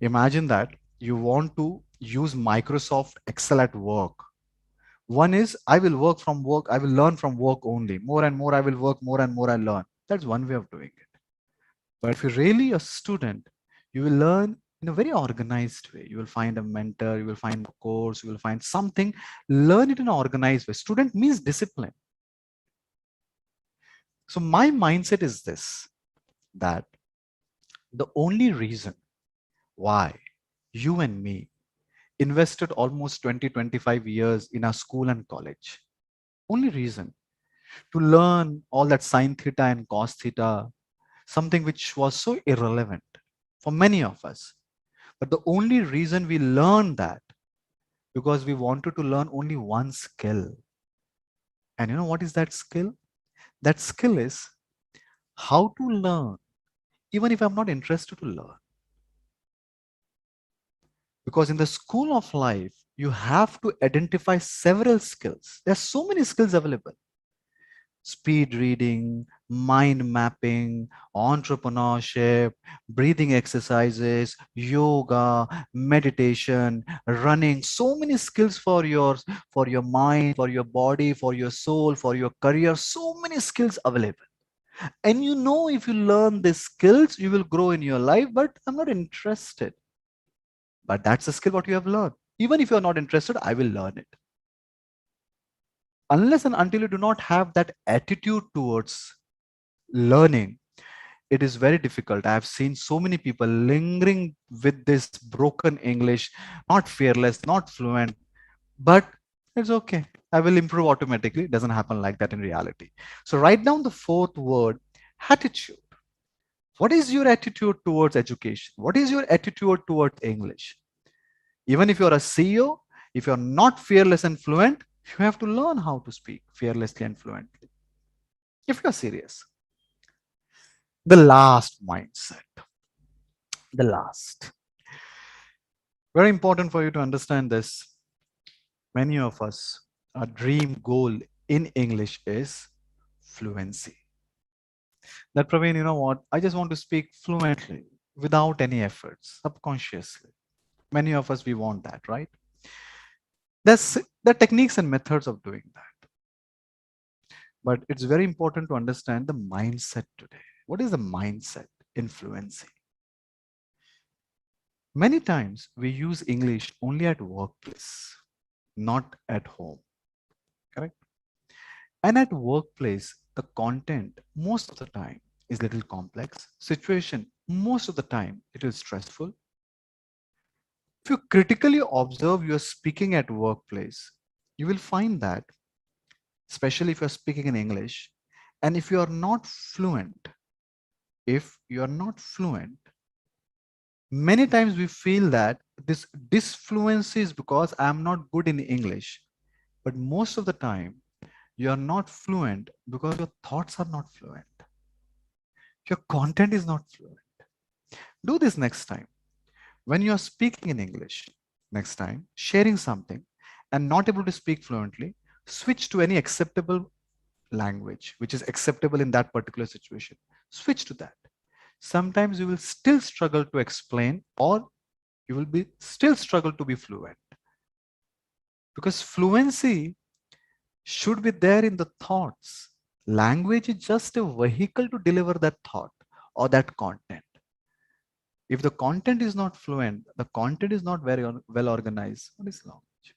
Imagine that you want to use Microsoft Excel at work. One is, I will work from work, I will learn from work only. More and more I will work, more and more I learn. That's one way of doing it. But if you're really a student, you will learn in a very organized way. You will find a mentor, you will find a course, you will find something, learn it in an organized way. Student means discipline. So my mindset is this, that the only reason why you and me invested almost 20, 25 years in our school and college. Only reason to learn all that sine theta and cos theta, something which was so irrelevant for many of us. But the only reason we learned that because we wanted to learn only one skill. And you know what is that skill? That skill is how to learn, even if I'm not interested to learn. Because in the school of life, you have to identify several skills. There's so many skills available. Speed reading, mind mapping, entrepreneurship, breathing exercises, yoga, meditation, running, so many skills for your mind, for your body, for your soul, for your career, so many skills available. And you know, if you learn these skills, you will grow in your life, but I'm not interested. But that's a skill what you have learned. Even if you're not interested, I will learn it. Unless and until you do not have that attitude towards learning, it is very difficult. I have seen so many people lingering with this broken English, not fearless, not fluent, but it's okay. I will improve automatically. It doesn't happen like that in reality. So write down the fourth word, attitude. What is your attitude towards education? What is your attitude towards English? Even if you're a CEO, if you're not fearless and fluent, you have to learn how to speak fearlessly and fluently. If you're serious. The last mindset, the last. Very important for you to understand this. Many of us, our dream goal in English is fluency. That Praveen, you know what? I just want to speak fluently without any efforts, subconsciously. Many of us, we want that, right? There's the techniques and methods of doing that. But it's very important to understand the mindset today. What is the mindset in fluency? Many times we use English only at workplace, not at home, correct? And at workplace, the content most of the time is little complex. Situation most of the time it is stressful. If you critically observe your speaking at workplace, you will find that, especially if you're speaking in English, and if you are not fluent, many times we feel that this disfluency is because I'm not good in English. But most of the time, you are not fluent because your thoughts are not fluent. Your content is not fluent. Do this next time. When you are speaking in English, next time, sharing something and not able to speak fluently, switch to any acceptable language, which is acceptable in that particular situation. Switch to that. Sometimes you will still struggle to explain, or you will be still struggle to be fluent. Because fluency should be there in the thoughts. Language is just a vehicle to deliver that thought or that content. If the content is not fluent, the content is not very well organized, what is language?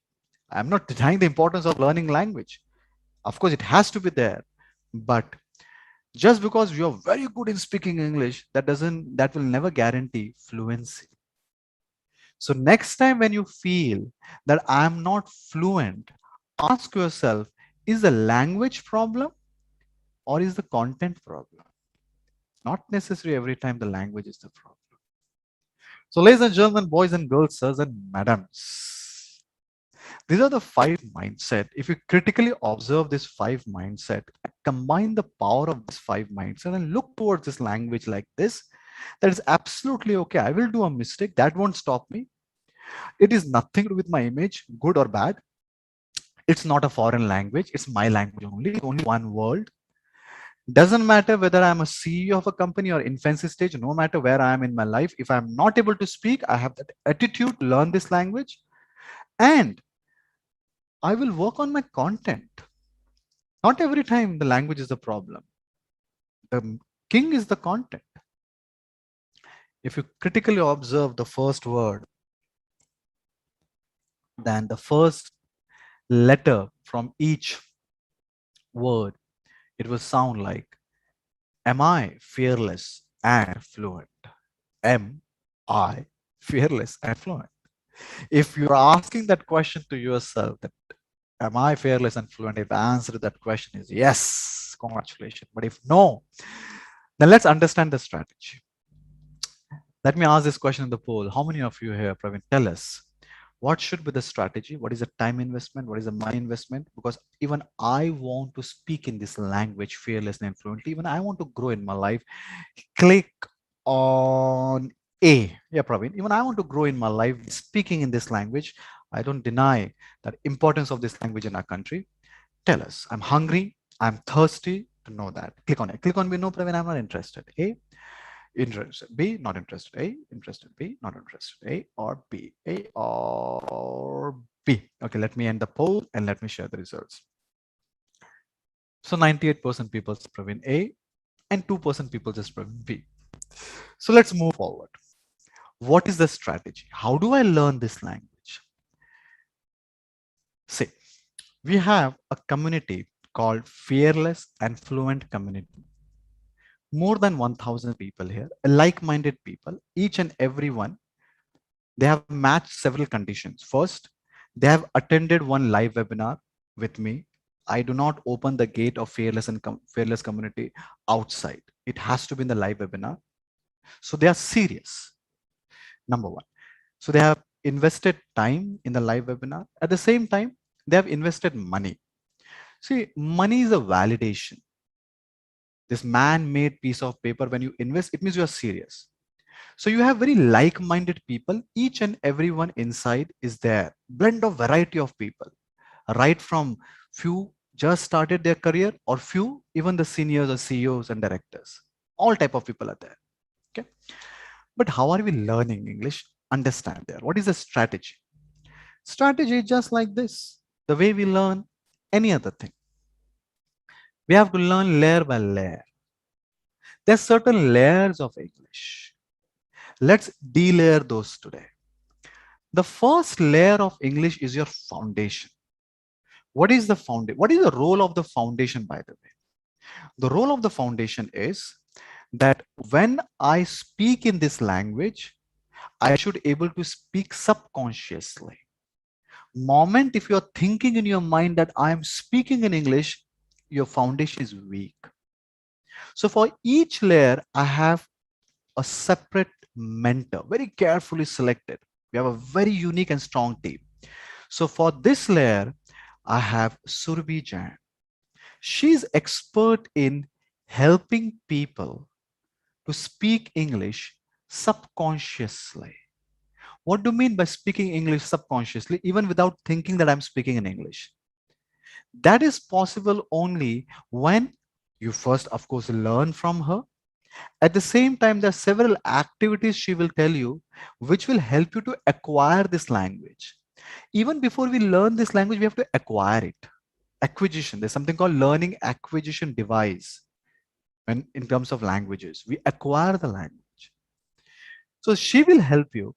I'm not denying the importance of learning language. Of course, it has to be there. But just because you're very good in speaking English, that will never guarantee fluency. So next time when you feel that I'm not fluent, ask yourself, is the language problem or is the content problem? Not necessarily every time the language is the problem. So ladies and gentlemen, boys and girls, sirs and madams, these are the 5 mindset. If you critically observe this 5 mindset, combine the power of this 5 mindset and look towards this language like this, that is absolutely okay. I will do a mistake. That won't stop me. It is nothing to do with my image, good or bad. It's not a foreign language. It's my language only. It's only one world. Doesn't matter whether I'm a CEO of a company or infancy stage, no matter where I am in my life, if I'm not able to speak, I have that attitude to learn this language and I will work on my content. Not every time the language is the problem. The king is the content. If you critically observe the first word, then the first letter from each word, it will sound like, am I fearless and fluent? Am I fearless and fluent? If you're asking that question to yourself, that am I fearless and fluent? If the answer to that question is yes, congratulations. But if no, then let's understand the strategy. Let me ask this question in the poll. How many of you here, Praveen, tell us what should be the strategy? What is the time investment? What is the money investment? Because even I want to speak in this language fearlessly and fluently. Even I want to grow in my life. Click on A. Yeah, Praveen. Even I want to grow in my life speaking in this language. I don't deny the importance of this language in our country. Tell us. I'm hungry. I'm thirsty to know that. Click on it. Click on B. No, Praveen, I'm not interested. A. Interested. B. Not interested. A. Interested. B. Not interested. A or B. A or B. Okay, let me end the poll and let me share the results. So 98% people Praveen A and 2% people just Praveen B. So let's move forward. What is the strategy? How do I learn this language? See, we have a community called Fearless and Fluent Community. More than 1,000 people here, like-minded people, each and every one. They have matched several conditions. First, they have attended one live webinar with me. I do not open the gate of Fearless community outside. It has to be in the live webinar. So they are serious. Number one. So they have invested time in the live webinar. At the same time, they have invested money. See, money is a validation. This man-made piece of paper, when you invest, it means you are serious. So you have very like-minded people. Each and everyone inside is there. Blend of variety of people, right from few just started their career or few, even the seniors or CEOs and directors. All type of people are there. Okay. But how are we learning English? Understand there. What is the strategy? Strategy is just like this. The way we learn any other thing. We have to learn layer by layer. There's certain layers of English. Let's delayer those today. The first layer of English is your foundation. What is the foundation? What is the role of the foundation, by the way? The role of the foundation is that when I speak in this language, I should able to speak subconsciously. Moment if you're thinking in your mind that I am speaking in English, your foundation is weak. So for each layer, I have a separate mentor, very carefully selected. We have a very unique and strong team. So for this layer, I have Surbhi Jain. She's expert in helping people to speak English subconsciously. What do you mean by speaking English subconsciously, even without thinking that I'm speaking in English? That is possible only when you first, of course, learn from her. At the same time, there are several activities she will tell you which will help you to acquire this language. Even before we learn this language, we have to acquire it. Acquisition. There's something called learning acquisition device. When in terms of languages, we acquire the language. So she will help you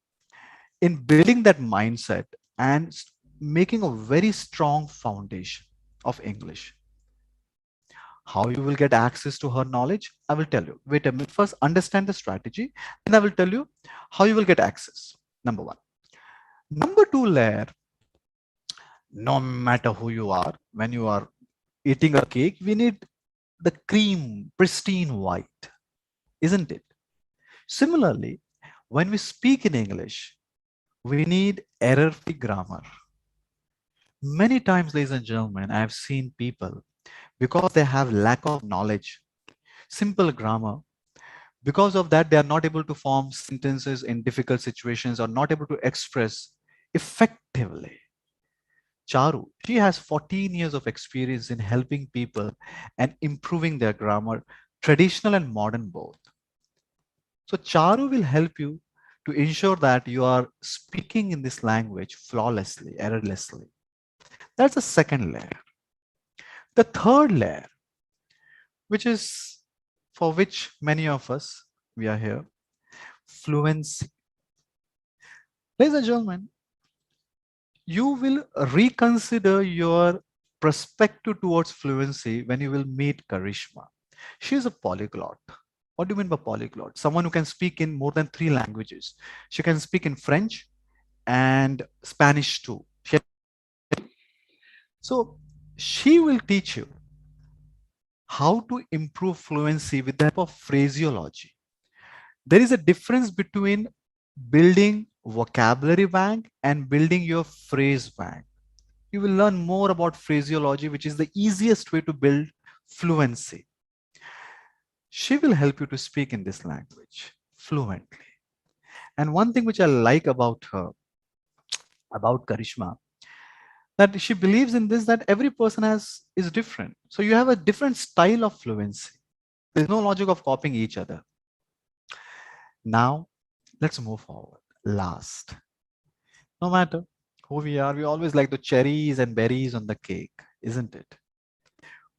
in building that mindset and making a very strong foundation of English. How you will get access to her knowledge, I will tell you. Wait a minute, first understand the strategy, then I will tell you how you will get access. Number one. Number two layer, no matter who you are, when you are eating a cake, we need the cream, pristine white, isn't it? Similarly, when we speak in English, we need error-free grammar. Many times, ladies and gentlemen, I have seen people, because they have lack of knowledge, simple grammar, because of that, they are not able to form sentences in difficult situations or not able to express effectively. Charu, she has 14 years of experience in helping people and improving their grammar, traditional and modern both. So Charu will help you to ensure that you are speaking in this language flawlessly, errorlessly. That's the second layer. The third layer, which is for which many of us, we are here, fluency. Ladies and gentlemen, you will reconsider your perspective towards fluency when you will meet Karishma. She is a polyglot. What do you mean by polyglot? Someone who can speak in more than 3 languages. She can speak in French and Spanish too. So she will teach you how to improve fluency with the help of phraseology. There is a difference between building vocabulary bank and building your phrase bank. You will learn more about phraseology, which is the easiest way to build fluency. She will help you to speak in this language fluently. And one thing which I like about her, about Karishma, that she believes in this, that every person has is different. So you have a different style of fluency. There's no logic of copying each other. Now, let's move forward. Last, no matter who we are, we always like the cherries and berries on the cake, isn't it?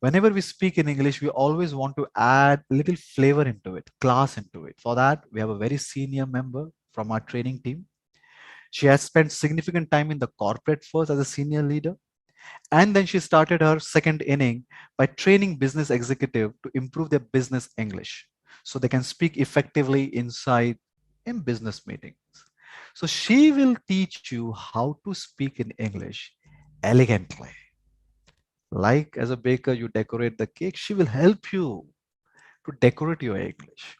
Whenever we speak in English, we always want to add a little flavor into it, class into it. For that, we have a very senior member from our training team. She has spent significant time in the corporate first as a senior leader. And then she started her second inning by training business executive to improve their business English so they can speak effectively inside in business meetings. So she will teach you how to speak in English elegantly. Like as a baker, you decorate the cake, she will help you to decorate your English.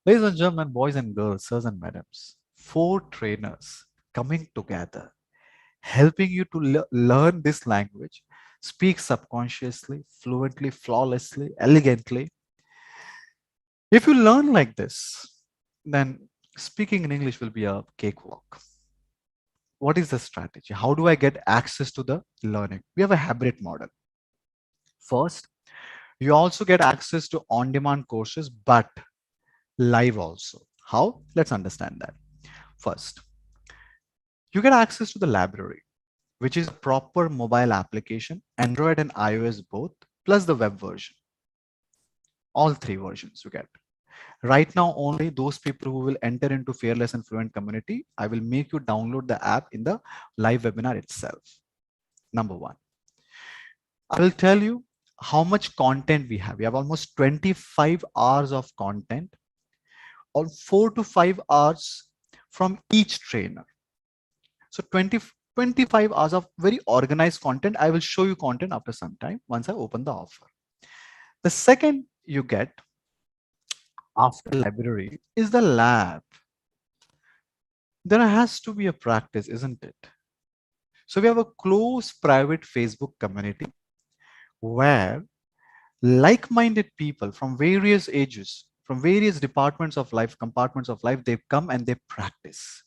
Ladies and gentlemen, boys and girls, sirs and madams, four trainers coming together, helping you to learn this language, speak subconsciously, fluently, flawlessly, elegantly. If you learn like this, then speaking in English will be a cakewalk. What is the strategy? How do I get access to the learning? We have a hybrid model. First, you also get access to on-demand courses, but live also. How? Let's understand that. First, you get access to the library, which is a proper mobile application, Android and iOS both, plus the web version. All three versions you get. Right now, only those people who will enter into Fearless and Fluent community, I will make you download the app in the live webinar itself. Number one, I will tell you how much content we have. We have almost 25 hours of content, or 4 to 5 hours from each trainer. So 25 hours of very organized content. I will show you content after some time once I open the offer. The second you get after library is the lab. There has to be a practice, isn't it? So we have a close private Facebook community where like-minded people from various ages, from various departments of life, compartments of life, they come and they practice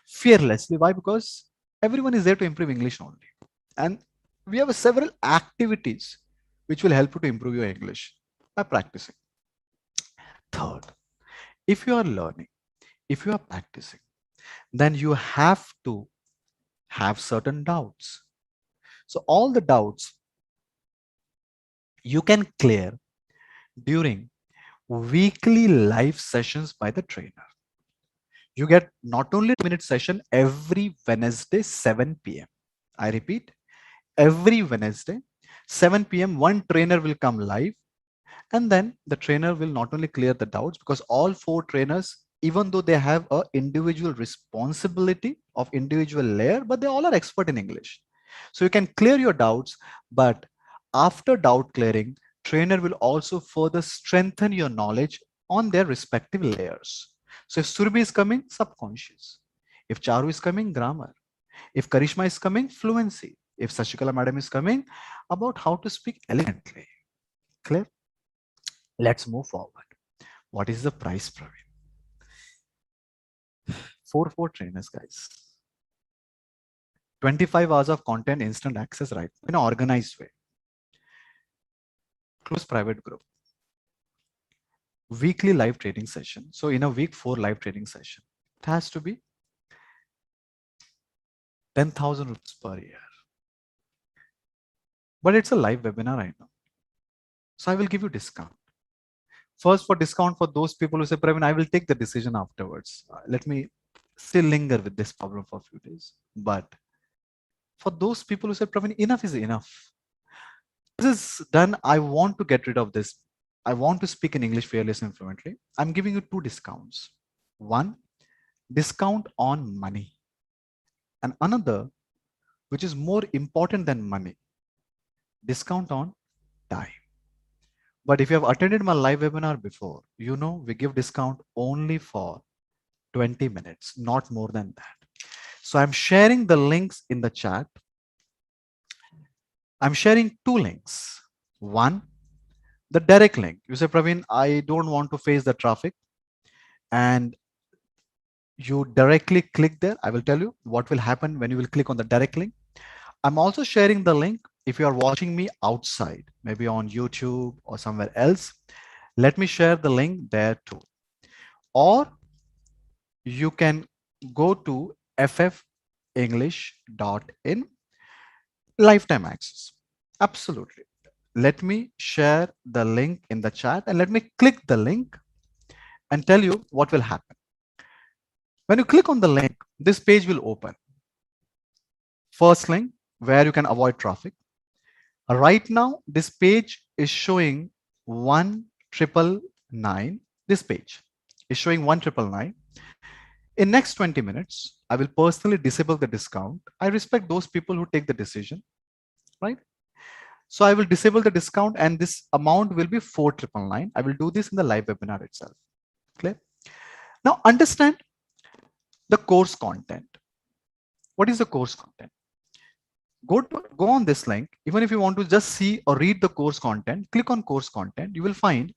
fearlessly. Why? Because everyone is there to improve English only. And we have several activities which will help you to improve your English by practicing. Third, if you are learning, if you are practicing, then you have to have certain doubts. So all the doubts you can clear during weekly live sessions by the trainer. You get not only a minute session every Wednesday, 7 p.m. I repeat, every Wednesday, 7 p.m., one trainer will come live, and then the trainer will not only clear the doubts, because all four trainers, even though they have a individual responsibility of individual layer, but they all are expert in English. So you can clear your doubts, but after doubt clearing, trainer will also further strengthen your knowledge on their respective layers. So if Surbi is coming, subconscious. If Charu is coming, grammar. If Karishma is coming, fluency. If Sashikala madam is coming, about how to speak elegantly. Clear? Let's move forward. What is the price, Praveen? Four trainers, guys. 25 hours of content, instant access, right? In an organized way. Close private group. Weekly live training session. So in a week, 4 live training session. It has to be 10,000 rupees per year. But it's a live webinar right now. So I will give you discount. First, for discount for those people who say, Praveen, I will take the decision afterwards. Let me still linger with this problem for a few days. But for those people who say, Praveen, enough is enough. This is done. I want to get rid of this. I want to speak in English fearlessly and fluently. I'm giving you 2 discounts. One, discount on money. And another, which is more important than money, discount on time. But if you have attended my live webinar before, you know we give discount only for 20 minutes, not more than that. So I'm sharing the links in the chat. I'm sharing two links. One, the direct link. You say, Praveen, I don't want to face the traffic. And you directly click there. I will tell you what will happen when you will click on the direct link. I'm also sharing the link if you are watching me outside, maybe on YouTube or somewhere else. Let me share the link there too. Or you can go to ffunglish.in, lifetime access. Absolutely. Let me share the link in the chat and let me click the link and tell you what will happen. When you click on the link, this page will open. First link, where you can avoid traffic. Right now, this page is showing 1,999. This page is showing 1,999. In next 20 minutes, I will personally disable the discount. I respect those people who take the decision, right? So I will disable the discount and this amount will be 4,999. I will do this in the live webinar itself. Clear? Now understand the course content. What is the course content? Go on this link. Even if you want to just see or read the course content, click on course content. You will find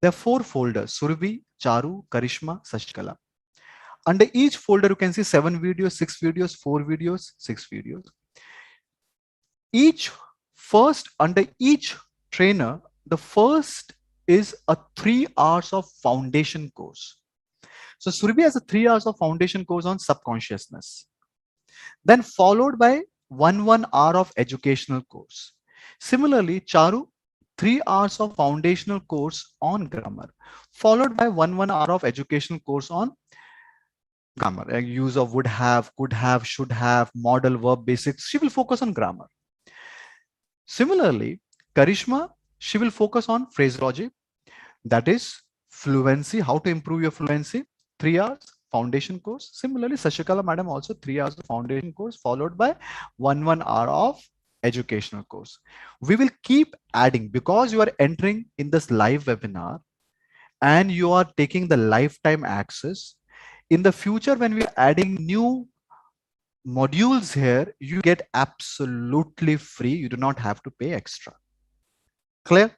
there are 4 folders: Surabhi, Charu, Karishma, Sashikala. Under each folder, you can see 7 videos, 6 videos, 4 videos, 6 videos. Under each trainer, the first is a 3 hours of foundation course. So Surabhi has a 3 hours of foundation course on subconsciousness. Then followed by 1 hour of educational course. Similarly, Charu, 3 hours of foundational course on grammar, followed by 1 hour of educational course on grammar, use of would have, could have, should have, model, verb, basics. She will focus on grammar. Similarly, Karishma, she will focus on phraseology, that is fluency, how to improve your fluency, 3 hours foundation course. Similarly, Sashikala madam also 3 hours of foundation course followed by 1 hour of educational course. We will keep adding because you are entering in this live webinar and you are taking the lifetime access. In the future, when we are adding new modules here, you get absolutely free. You do not have to pay extra. Clear?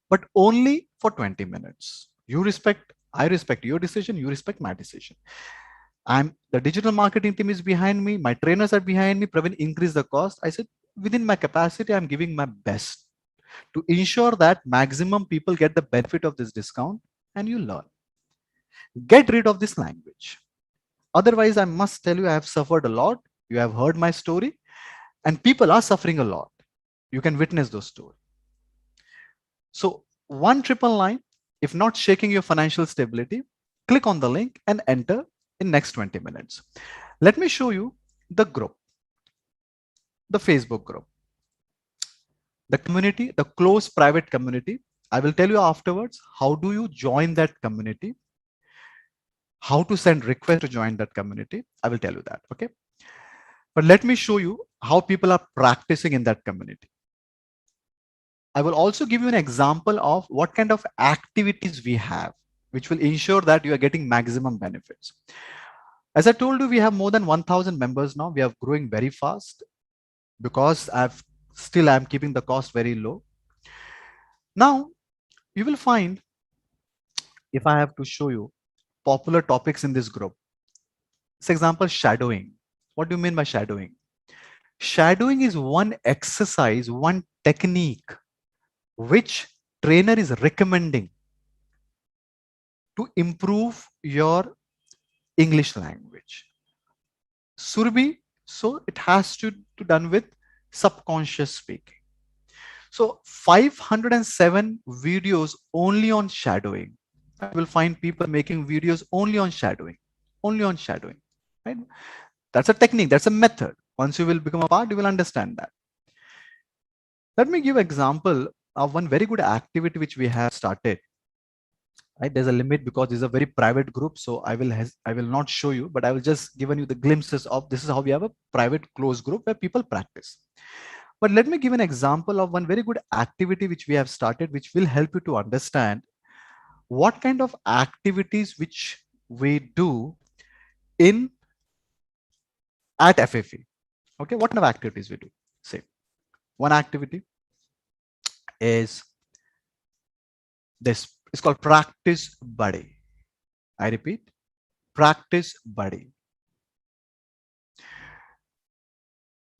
But only for 20 minutes. I respect your decision, you respect my decision. The digital marketing team is behind me, my trainers are behind me. Praveen, increase the cost. I said, within my capacity, I'm giving my best to ensure that maximum people get the benefit of this discount and you learn. Get rid of this language. Otherwise, I must tell you, I have suffered a lot. You have heard my story and people are suffering a lot. You can witness those stories. So 1,999, if not shaking your financial stability, click on the link and enter in next 20 minutes. Let me show you the group, the Facebook group, the community, the close private community. I will tell you afterwards, how do you join that community? How to send request to join that community. I will tell you that, okay? But let me show you how people are practicing in that community. I will also give you an example of what kind of activities we have, which will ensure that you are getting maximum benefits. As I told you, we have more than 1,000 members now. We are growing very fast because I'm keeping the cost very low. Now, you will find, if I have to show you popular topics in this group, for example, shadowing. What do you mean by shadowing? Shadowing is one exercise, one technique which trainer is recommending to improve your English language. Surabhi, so it has to be done with subconscious speaking. So 507 videos only on shadowing. You will find people making videos only on shadowing, right? That's a technique, that's a method. Once you will become a part, you will understand that. Let me give an example of one very good activity which we have started. right? There's a limit because this is a very private group, so I will not show you, but I will just given you the glimpses of this is how we have a private closed group where people practice. But let me give an example of one very good activity which we have started, which will help you to understand what kind of activities which we do in at FFE. Okay, what kind of activities we do? Say one activity is this. It's called practice buddy. I repeat, practice buddy.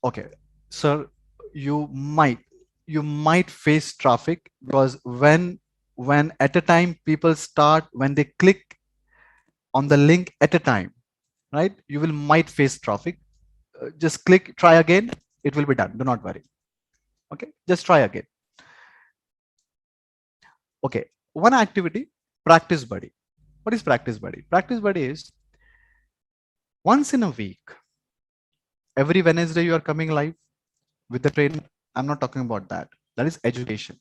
Okay, sir, you might you might face traffic because when at a time people start when they click on the link at a time, right? You will might face traffic. Just click, try again. It will be done. Do not worry. Okay, just try again. Okay, one activity, practice buddy. What is practice buddy? Practice buddy is once in a week, every Wednesday you are coming live with the trainer. I'm not talking about that. That is education.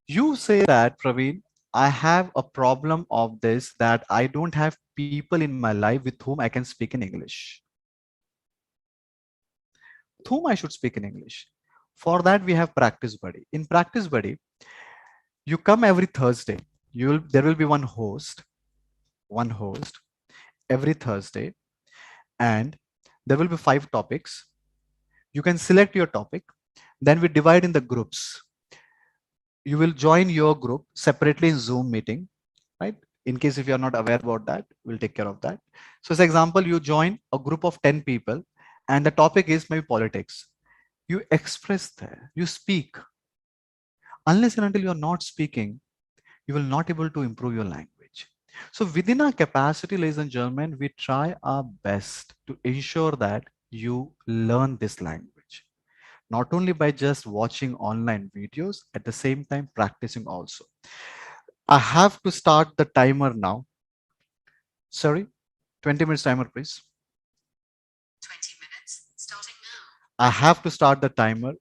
You say that, Praveen, I have a problem of this that I don't have people in my life with whom I can speak in English. With whom I should speak in English. For that, we have Practice Buddy. In Practice Buddy, you come every Thursday. There will be one host every Thursday, and there will be 5 topics. You can select your topic. Then we divide in the groups. You will join your group separately in Zoom meeting, right? In case if you are not aware about that, we'll take care of that. So as example, you join a group of 10 people and the topic is maybe politics. You express there, you speak. Unless and until you are not speaking, you will not able to improve your language. So within our capacity, ladies and gentlemen, we try our best to ensure that you learn this language. Not only by just watching online videos, at the same time practicing also. I have to start the timer now. Sorry, 20 minutes timer, please. 20 minutes starting now. I have to start the timer.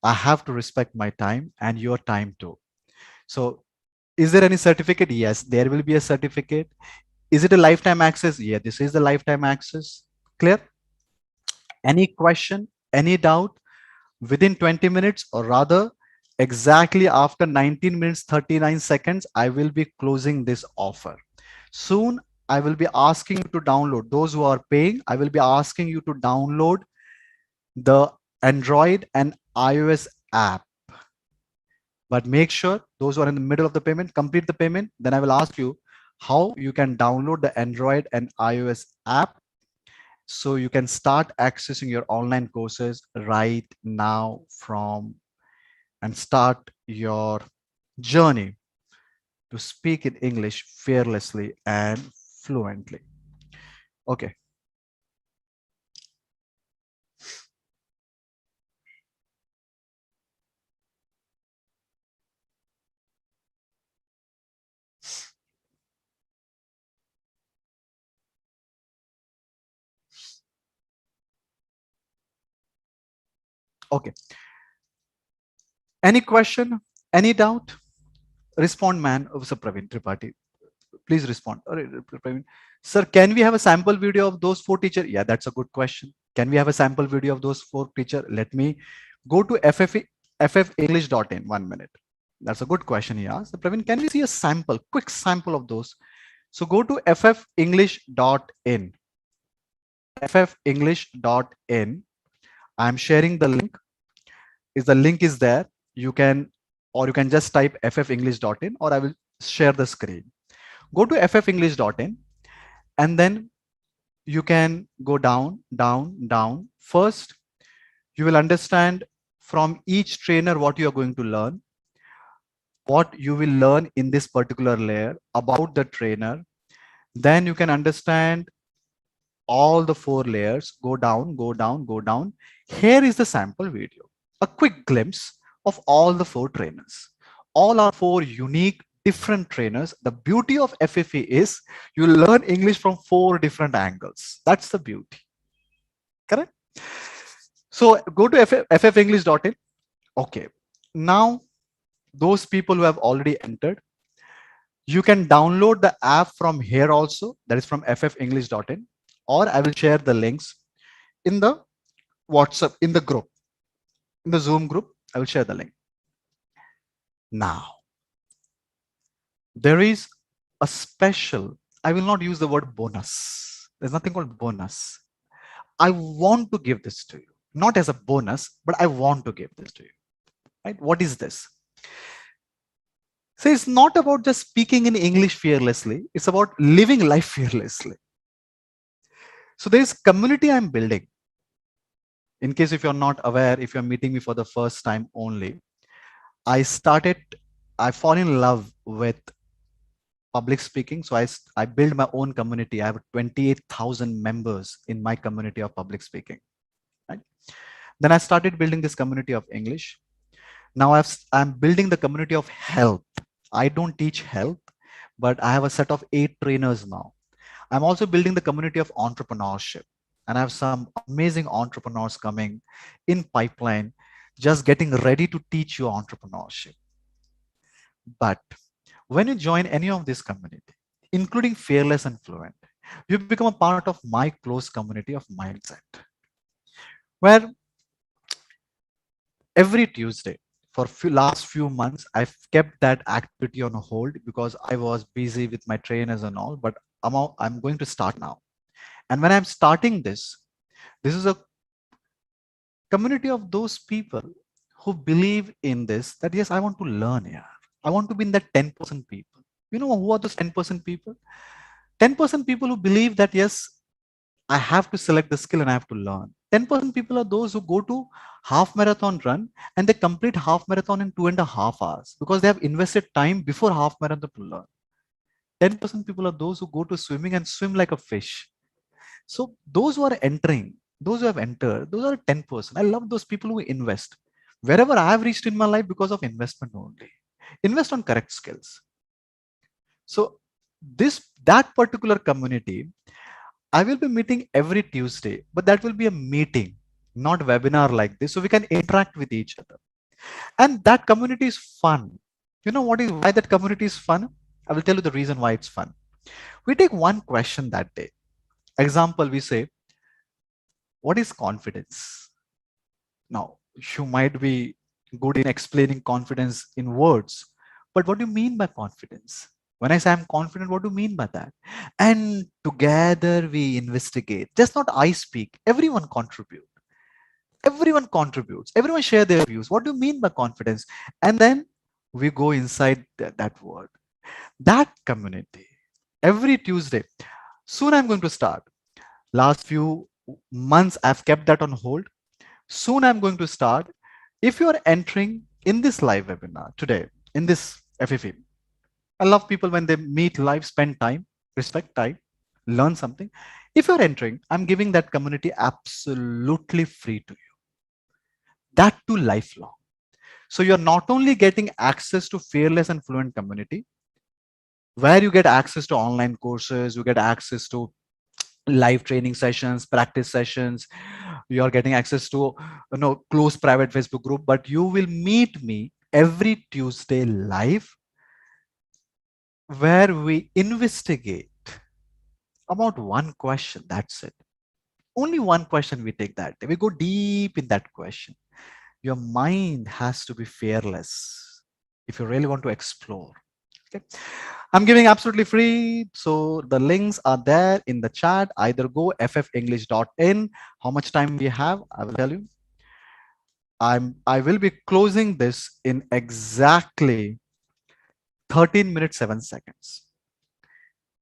I have to respect my time and your time too. So is there any certificate? Yes, there will be a certificate. Is it a lifetime access? Yeah, this is the lifetime access. Clear? Any question, any doubt? Within 20 minutes, or rather exactly after 19 minutes 39 seconds, I will be closing this offer. Soon I will be asking you to download. Those who are paying, I will be asking you to download the Android and iOS app. But make sure those who are in the middle of the payment complete the payment. Then I will ask you how you can download the Android and iOS app so you can start accessing your online courses right now from and start your journey to speak in English fearlessly and fluently. Okay. Okay. Any question? Any doubt? Respond, man. Oh, Sir Praveen Tripathi. Please respond. Praveen. Sir, can we have a sample video of those 4 teachers? Yeah, that's a good question. Can we have a sample video of those 4 teachers? Let me go to ffunglish.in. 1 minute. That's a good question he asked. Praveen, can we see a sample, quick sample of those? So go to ffunglish.in. ffunglish.in. I'm sharing the link. Is the link is there? You can, or you can just type ffunglish.in, or I will share the screen. Go to ffunglish.in, and then you can go down, down, down. First, you will understand from each trainer what you are going to learn, what you will learn in this particular layer about the trainer. Then you can understand all the 4 layers. Go down, go down, go down. Here is the sample video, a quick glimpse of all the 4 trainers. All are 4 unique, different trainers. The beauty of FFE is you learn English from 4 different angles. That's the beauty. Correct? So go to ffunglish.in. Okay. Now, those people who have already entered, You can download the app from here also, that is from fFenglish.in, or I will share the links in the WhatsApp, in the group, in the Zoom group. I will share the link. Now, there is a special, I will not use the word bonus. There's nothing called bonus. I want to give this to you, not as a bonus, but I want to give this to you. Right? What is this? So it's not about just speaking in English fearlessly. It's about living life fearlessly. So there is community I'm building. In case if you're not aware, if you're meeting me for the first time only, I fall in love with public speaking. So I build my own community. I have 28,000 members in my community of public speaking. Right? Then I started building this community of English. Now I'm building the community of health. I don't teach health, but I have a set of 8 trainers now. I'm also building the community of entrepreneurship. And I have some amazing entrepreneurs coming in pipeline, just getting ready to teach you entrepreneurship. But when you join any of this community, including Fearless and Fluent, you become a part of my close community of mindset, where every Tuesday for last few months, I've kept that activity on hold because I was busy with my trainers and all, but I'm going to start now. And when I'm starting this is a community of those people who believe in this, that yes, I want to learn here. I want to be in that 10% people. You know who are those 10% people? 10% people who believe that yes, I have to select the skill and I have to learn. 10% people are those who go to half marathon run and they complete half marathon in 2.5 hours because they have invested time before half marathon to learn. 10% people are those who go to swimming and swim like a fish. So those who are entering, those who have entered, those are 10%. I love those people who invest. Wherever I have reached in my life because of investment only. Invest on correct skills. So that particular community, I will be meeting every Tuesday, but that will be a meeting, not webinar like this. So we can interact with each other. And that community is fun. You know why that community is fun? I will tell you the reason why it's fun. We take one question that day. Example, we say, what is confidence? Now, you might be good in explaining confidence in words, but what do you mean by confidence? When I say I'm confident, what do you mean by that? And together we investigate. Just not I speak, everyone contribute. Everyone contributes. Everyone share their views. What do you mean by confidence? And then we go inside that word. That community, every Tuesday. Soon I'm going to start. Last few months, I've kept that on hold. Soon I'm going to start. If you're entering in this live webinar today, in this FFE, I love people when they meet live, spend time, respect time, learn something. If you're entering, I'm giving that community absolutely free to you. That too lifelong. So you're not only getting access to Fearless and Fluent community, where you get access to online courses, you get access to live training sessions, practice sessions, you're getting access to close private Facebook group, but you will meet me every Tuesday live where we investigate about one question. That's it. Only one question we take that day. We go deep in that question. Your mind has to be fearless if you really want to explore. Okay. I'm giving absolutely free. So the links are there in the chat. Either go ffenglish.in. How much time we have, I will tell you. I will be closing this in exactly 13 minutes, 7 seconds.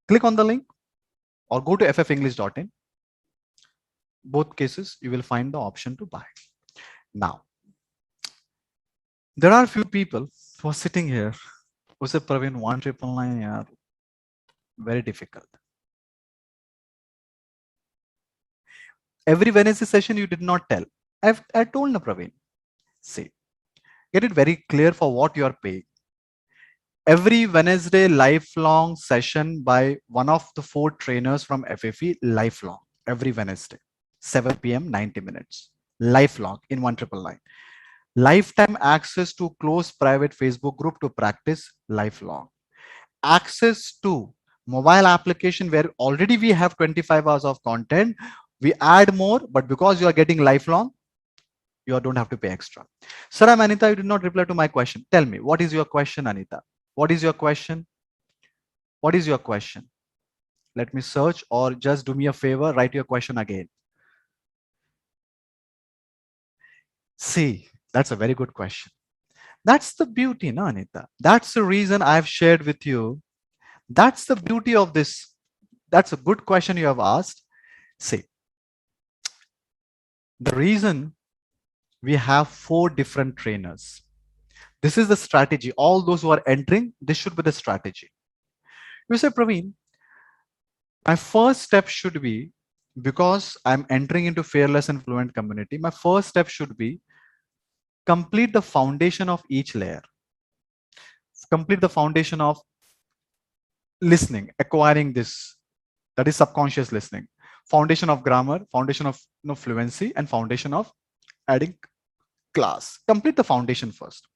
Click on the link or go to ffenglish.in. Both cases, you will find the option to buy. Now, there are a few people who are sitting here who say, Praveen, 1999, yeah, very difficult. Every Wednesday session you did not tell. I told na Praveen. See, get it very clear for what you are paying. Every Wednesday lifelong session by one of the 4 trainers from FFE, lifelong, every Wednesday, 7 p.m., 90 minutes, lifelong in 1999. Lifetime access to close private Facebook group to practice lifelong. access to mobile application where already we have 25 hours of content. We add more, but because you are getting lifelong, you don't have to pay extra. Sir, I'm Anita. You did not reply to my question. Tell me, what is your question, Anita? What is your question? What is your question? Let me search, or just do me a favor, write your question again. See, that's a very good question. That's the beauty, no, Anita? That's the reason I've shared with you. That's the beauty of this. That's a good question you have asked. See, the reason we have 4 different trainers. This is the strategy. All those who are entering, this should be the strategy. You say, Praveen, my first step should be, because I'm entering into fearless and fluent community, my first step should be complete the foundation of each layer. Complete the foundation of listening, acquiring this, that is subconscious listening, foundation of grammar, foundation of fluency, and foundation of adding class. Complete the foundation first.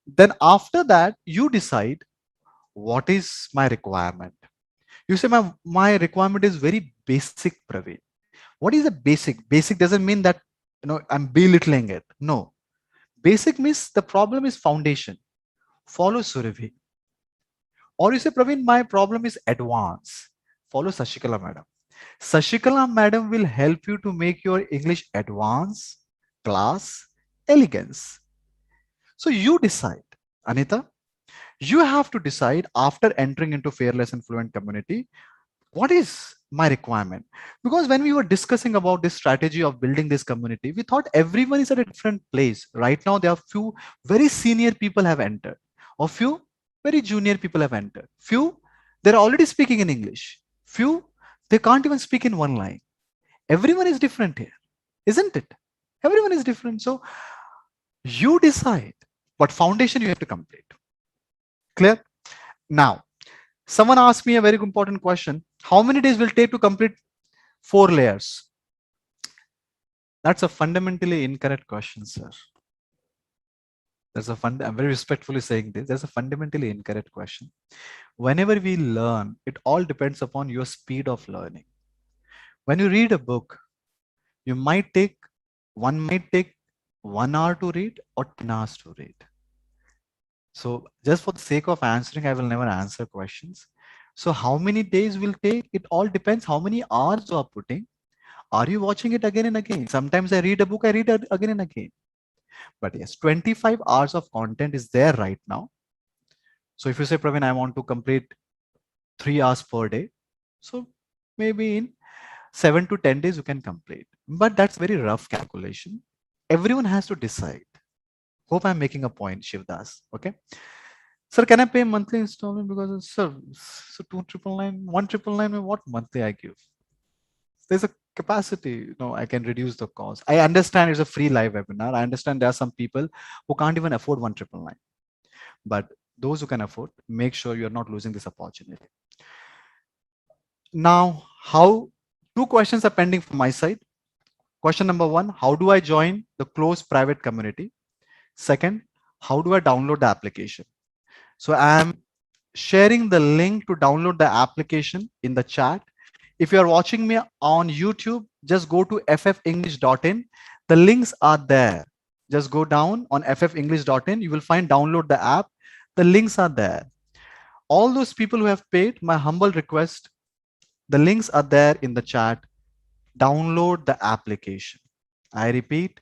Then after that, you decide what is my requirement. You say my requirement is very basic, Praveen. What is a basic? Basic doesn't mean that I'm belittling it. No. Basic means the problem is foundation. Follow Surabhi. Or you say, Praveen, my problem is advanced. Follow Sashikala madam. Sashikala madam will help you to make your English advanced, class, elegance. So you decide, Anita. You have to decide after entering into fearless and fluent community, what is my requirement? Because when we were discussing about this strategy of building this community, we thought everyone is at a different place. Right now, there are few very senior people have entered, or few very junior people have entered. Few, they're already speaking in English. Few, they can't even speak in one line. Everyone is different here, isn't it? Everyone is different. So you decide what foundation you have to complete. Clear? Now, someone asked me a very important question. How many days will it take to complete 4 layers? That's a fundamentally incorrect question, sir. I'm very respectfully saying this. That's a fundamentally incorrect question. Whenever we learn, it all depends upon your speed of learning. When you read a book, you might take 1 hour to read or 10 hours to read. So just for the sake of answering, I will never answer questions. So how many days will take? It all depends how many hours you are putting. Are you watching it again and again? Sometimes I read a book, I read it again and again. But yes, 25 hours of content is there right now. So if you say, Praveen, I want to complete 3 hours per day. So maybe in 7 to 10 days, you can complete. But that's very rough calculation. Everyone has to decide. Hope I'm making a point, Shivdas. Okay. Sir, can I pay monthly installment? Because sir, so 2,999, 1,999, what monthly I give? There's a capacity, I can reduce the cost. I understand it's a free live webinar. I understand there are some people who can't even afford 1,999. But those who can afford, make sure you're not losing this opportunity. Now, two questions are pending from my side. Question number 1, how do I join the closed private community? Second, how do I download the application? So I'm sharing the link to download the application in the chat. If you're watching me on YouTube, just go to fFenglish.in. The links are there. Just go down on fFenglish.in. You will find download the app. The links are there. All those people who have paid, my humble request, the links are there in the chat. Download the application. I repeat,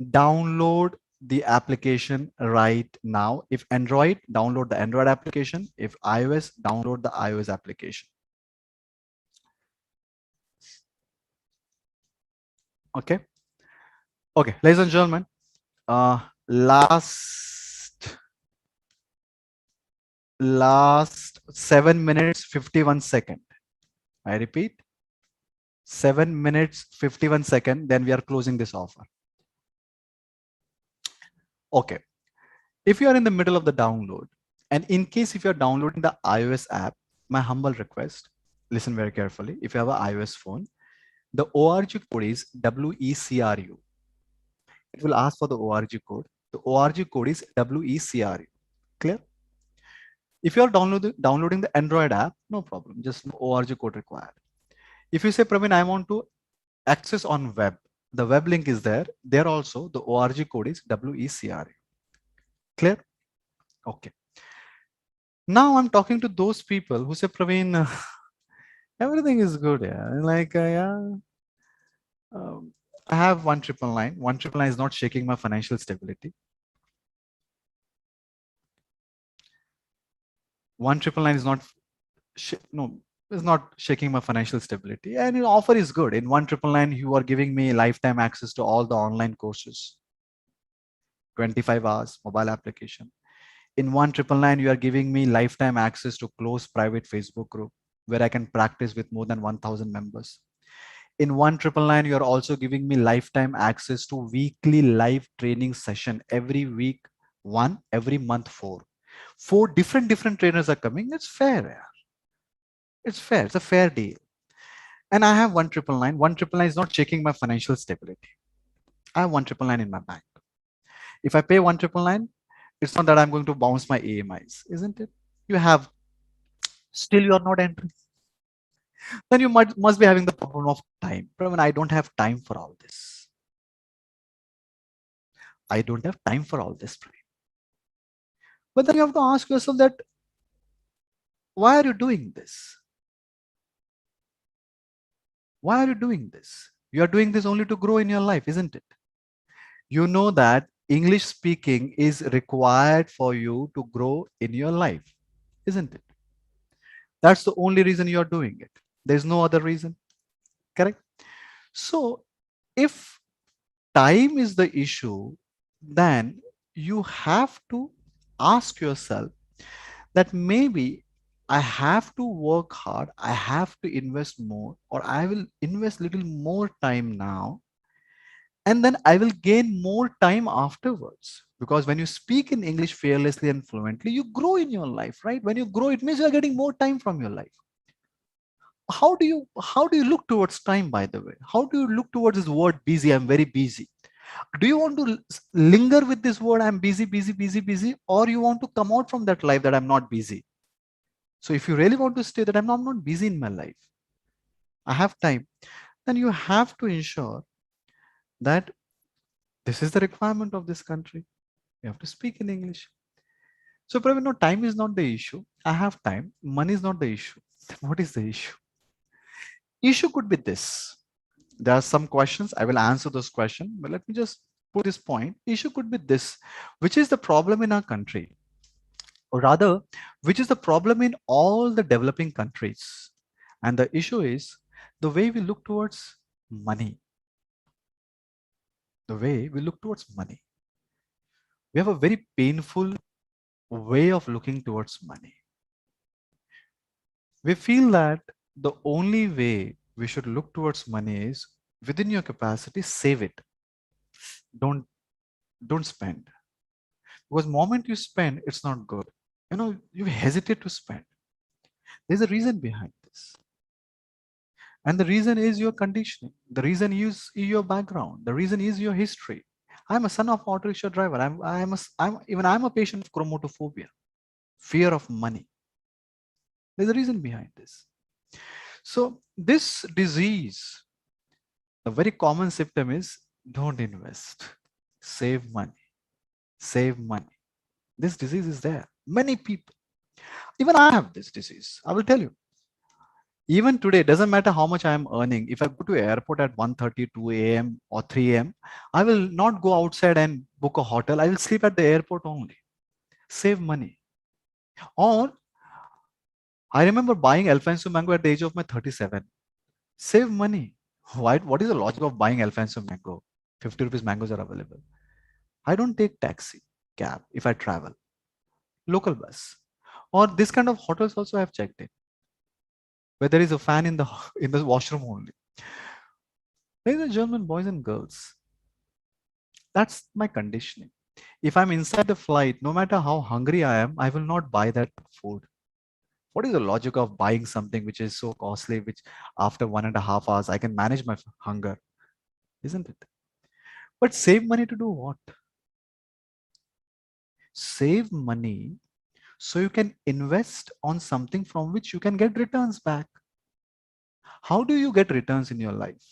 download the application right now. If Android, download the Android application. If iOS, download the iOS application. Okay. Okay, ladies and gentlemen, last 7 minutes 51 seconds. I repeat, 7 minutes 51 seconds. Then we are closing this offer. Okay. If you are in the middle of the download, and in case if you're downloading the iOS app, my humble request, listen very carefully. If you have an iOS phone, the ORG code is WECRU. It will ask for the ORG code. The ORG code is WECRU. Clear? If you are downloading the Android app, no problem, just no org code required. If you say, Praveen, I want to access on web, the web link is there. There also the org code is WECRA. Clear? Okay. Now I'm talking to those people who say, Praveen, everything is good. Yeah. Like, yeah, um, I have 1999. 1999 is not shaking my financial stability. 1999 is not, no, is not shaking my financial stability. And your offer is good. In 1999, you are giving me lifetime access to all the online courses, 25 hours, mobile application. In 1999, you are giving me lifetime access to close private Facebook group where I can practice with more than 1,000 members. In 1999, you are also giving me lifetime access to weekly live training session every week, one, every month, four. Four different trainers are coming. It's fair. Yeah. It's fair. It's a fair deal. And I have 1999. 1999 is not checking my financial stability. I have 1999 in my bank. If I pay 1999, it's not that I'm going to bounce my AMIs, isn't it? You have, still you are not entering. Then you must be having the problem of time. But when I don't have time for all this. I don't have time for all this. But then you have to ask yourself that, why are you doing this? Why are you doing this? You are doing this only to grow in your life, isn't it? You know that English speaking is required for you to grow in your life, isn't it? That's the only reason you are doing it. There's no other reason, correct? So if time is the issue, then you have to ask yourself that maybe I have to work hard, I have to invest more, or I will invest little more time now, and then I will gain more time afterwards. Because when you speak in English fearlessly and fluently, you grow in your life, right? When you grow, it means you're getting more time from your life. How do you look towards time, by the way? How do you look towards this word busy? I'm very busy. Do you want to linger with this word, I'm busy, busy, busy, busy, or you want to come out from that life that I'm not busy? So if you really want to stay that I'm not busy in my life, I have time, then you have to ensure that this is the requirement of this country. You have to speak in English. So probably no, time is not the issue. I have time. Money is not the issue. What is the issue? Issue could be this. There are some questions. I will answer those questions, but let me just put this point. Issue could be this, which is the problem in our country, or rather, which is the problem in all the developing countries. And the issue is the way we look towards money. The way we look towards money. We have a very painful way of looking towards money. We feel that the only way we should look towards money is within your capacity, save it. Don't don't spend. Because moment you spend, it's not good. You hesitate to spend. There's a reason behind this. And the reason is your conditioning. The reason is your background. The reason is your history. I'm a son of auto rickshaw driver. I'm a patient of chromatophobia, fear of money. There's a reason behind this. So this disease, the very common symptom is don't invest, save money, save money. This disease is there. Many people, even I have this disease. I will tell you. Even today, doesn't matter how much I am earning. If I go to airport at 1:30, 2 a.m. or 3 a.m., I will not go outside and book a hotel. I will sleep at the airport only. Save money. Or I remember buying Alfonso mango at the age of my 37. Save money. Why? What is the logic of buying Alfonso mango? 50 rupees mangoes are available. I don't take taxi, cab if I travel. Local bus. Or this kind of hotels also I have checked in, where there is a fan in the in the washroom only. Ladies and gentlemen, boys and girls, that's my conditioning. If I'm inside the flight, no matter how hungry I am, I will not buy that food. What is the logic of buying something which is so costly, which after 1.5 hours I can manage my hunger, isn't it? But save money to do what? Save money so you can invest on something from which you can get returns back. How do you get returns in your life?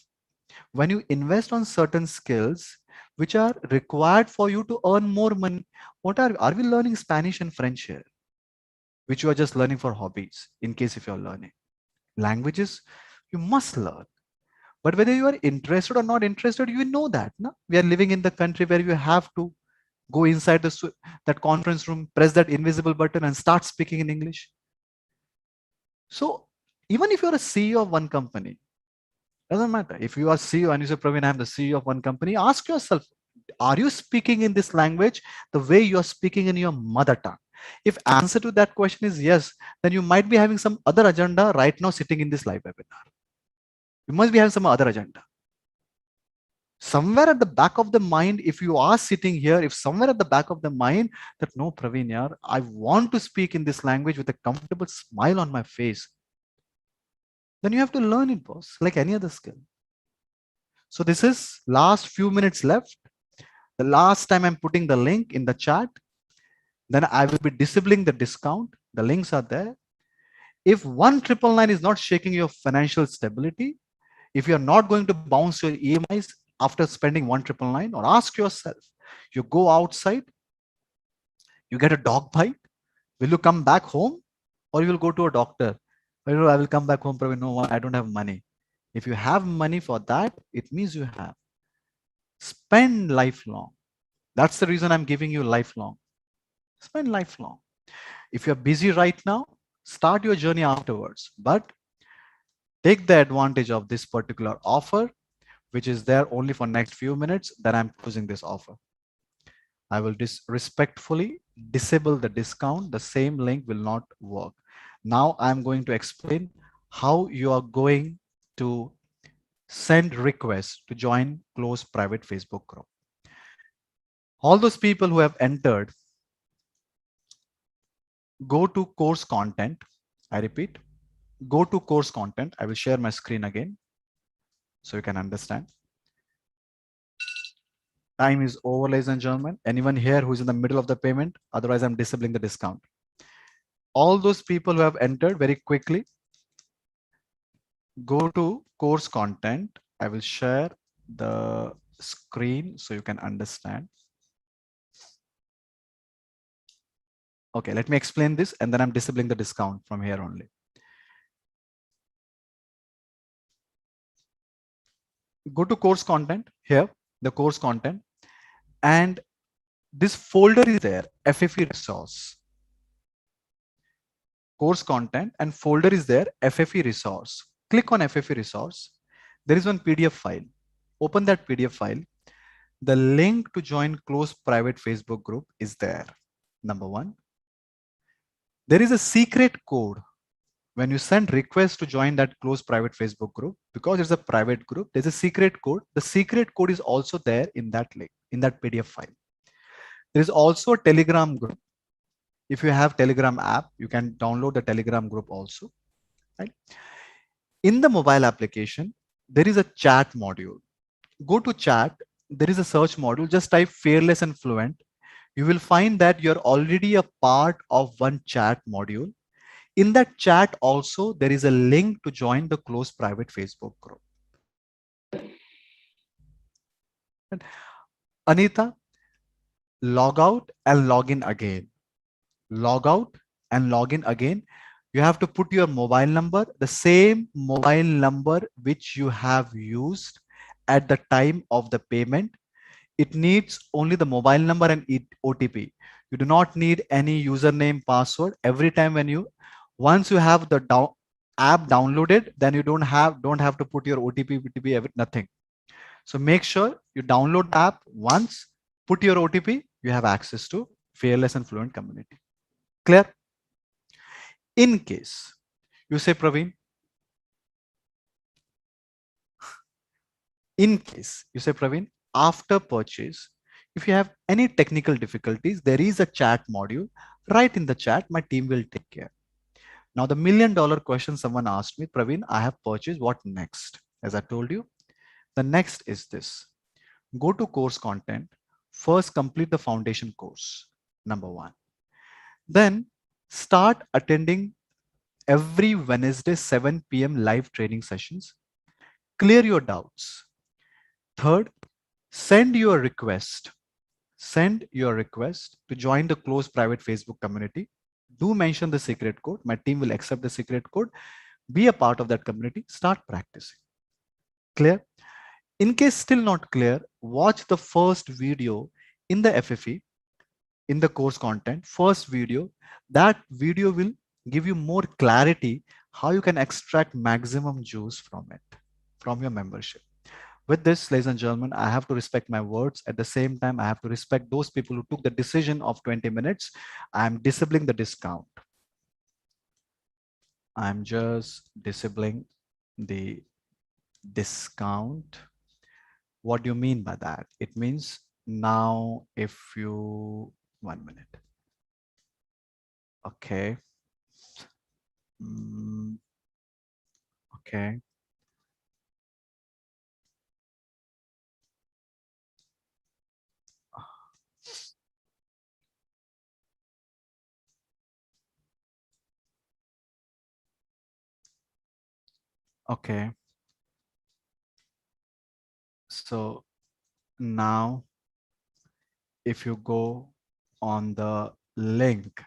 When you invest on certain skills which are required for you to earn more money. What are we learning Spanish and French here, which you are just learning for hobbies? In case if you're learning languages, you must learn. But whether you are interested or not interested, you know that. No? We are living in the country where you have to go inside that conference room, press that invisible button and start speaking in English. So even if you're a CEO of one company, doesn't matter. If you are CEO and you say, Praveen, I'm the CEO of one company, ask yourself, are you speaking in this language the way you are speaking in your mother tongue? If answer to that question is yes, then you might be having some other agenda right now sitting in this live webinar. You must be having some other agenda. Somewhere at the back of the mind, if you are sitting here, if somewhere at the back of the mind that no, Praveen, yaar, I want to speak in this language with a comfortable smile on my face, then you have to learn it, boss, like any other skill. So this is last few minutes left. The last time I'm putting the link in the chat, then I will be disabling the discount. The links are there. If 1999 is not shaking your financial stability, if you're not going to bounce your EMIs after spending 1999, or ask yourself, you go outside, you get a dog bite, will you come back home or you will go to a doctor? I will come back home, probably no, I don't have money. If you have money for that, it means you have. Spend lifelong. That's the reason I'm giving you lifelong. Spend lifelong. If you're busy right now, start your journey afterwards. But take the advantage of this particular offer, which is there only for next few minutes. Then I'm closing this offer. I will respectfully disable the discount. The same link will not work. Now I'm going to explain how you are going to send requests to join closed private Facebook group. All those people who have entered, go to course content. I repeat, go to course content. I will share my screen again so you can understand. Time is over, ladies and gentlemen. Anyone here who's in the middle of the payment? Otherwise, I'm disabling the discount. All those people who have entered, very quickly, go to course content. I will share the screen so you can understand. Okay, let me explain this and then I'm disabling the discount from here only. Go to course content here, the course content, and this folder is there, FFE resource. Course content and folder is there, FFE resource. Click on FFE resource. There is one PDF file. Open that PDF file. The link to join closed private Facebook group is there. Number one. There is a secret code. When you send request to join that closed private Facebook group, because it's a private group, there's a secret code. The secret code is also there in that link, in that PDF file. There is also a Telegram group. If you have Telegram app, you can download the Telegram group also. Right? In the mobile application, there is a chat module. Go to chat. There is a search module. Just type fearless and fluent. You will find that you're already a part of one chat module. In that chat also, there is a link to join the closed private Facebook group. Anita, log out and log in again. Log out and log in again. You have to put your mobile number, the same mobile number which you have used at the time of the payment. It needs only the mobile number and OTP. You do not need any username, password. Every time once you have the app downloaded, then you don't have to put your OTP, nothing. So make sure you download the app once, put your OTP, you have access to Fearless and Fluent community. Clear? In case you say, Praveen, after purchase, if you have any technical difficulties, there is a chat module. Write in the chat, my team will take care. Now, the $1 million question someone asked me, Praveen, I have purchased, what next? As I told you, the next is this. Go to course content. First, complete the foundation course, number one. Then Start attending every Wednesday 7 p.m. live training sessions. Clear your doubts. Third, send your request. Send your request to join the closed private Facebook community. Do mention the secret code. My team will accept the secret code. Be a part of that community. Start practicing. Clear? In case still not clear, watch the first video in the FFE, in the course content, first video. That video will give you more clarity how you can extract maximum juice from it, from your membership. With this, ladies and gentlemen, I have to respect my words. At the same time, I have to respect those people who took the decision of 20 minutes. I'm disabling the discount. I'm just disabling the discount. What do you mean by that? It means now if you, 1 minute. Okay. Okay. Okay. So now if you go on the link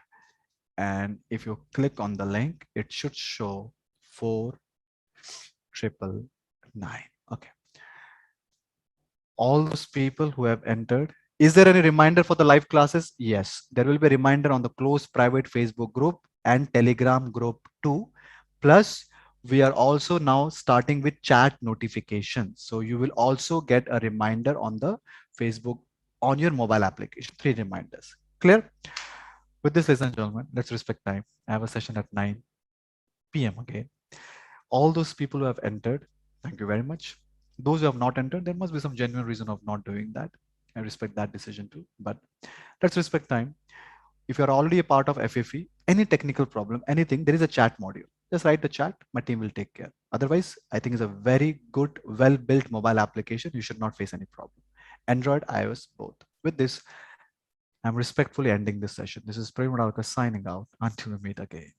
and if you click on the link, it should show 4,999. Okay. All those people who have entered, is there any reminder for the live classes? Yes, there will be a reminder on the closed private Facebook group and Telegram group too. Plus, we are also now starting with chat notifications. So you will also get a reminder on the Facebook on your mobile application, 3 reminders. Clear? With this, ladies and gentlemen, let's respect time. I have a session at 9 p.m. again. All those people who have entered, thank you very much. Those who have not entered, there must be some genuine reason of not doing that. I respect that decision too, but let's respect time. If you're already a part of FFE, any technical problem, anything, there is a chat module. Just write the chat, my team will take care. Otherwise, I think it's a very good, well-built mobile application. You should not face any problem. Android, iOS, both. With this, I'm respectfully ending this session. This is Prem Radhakar signing out. Until we meet again.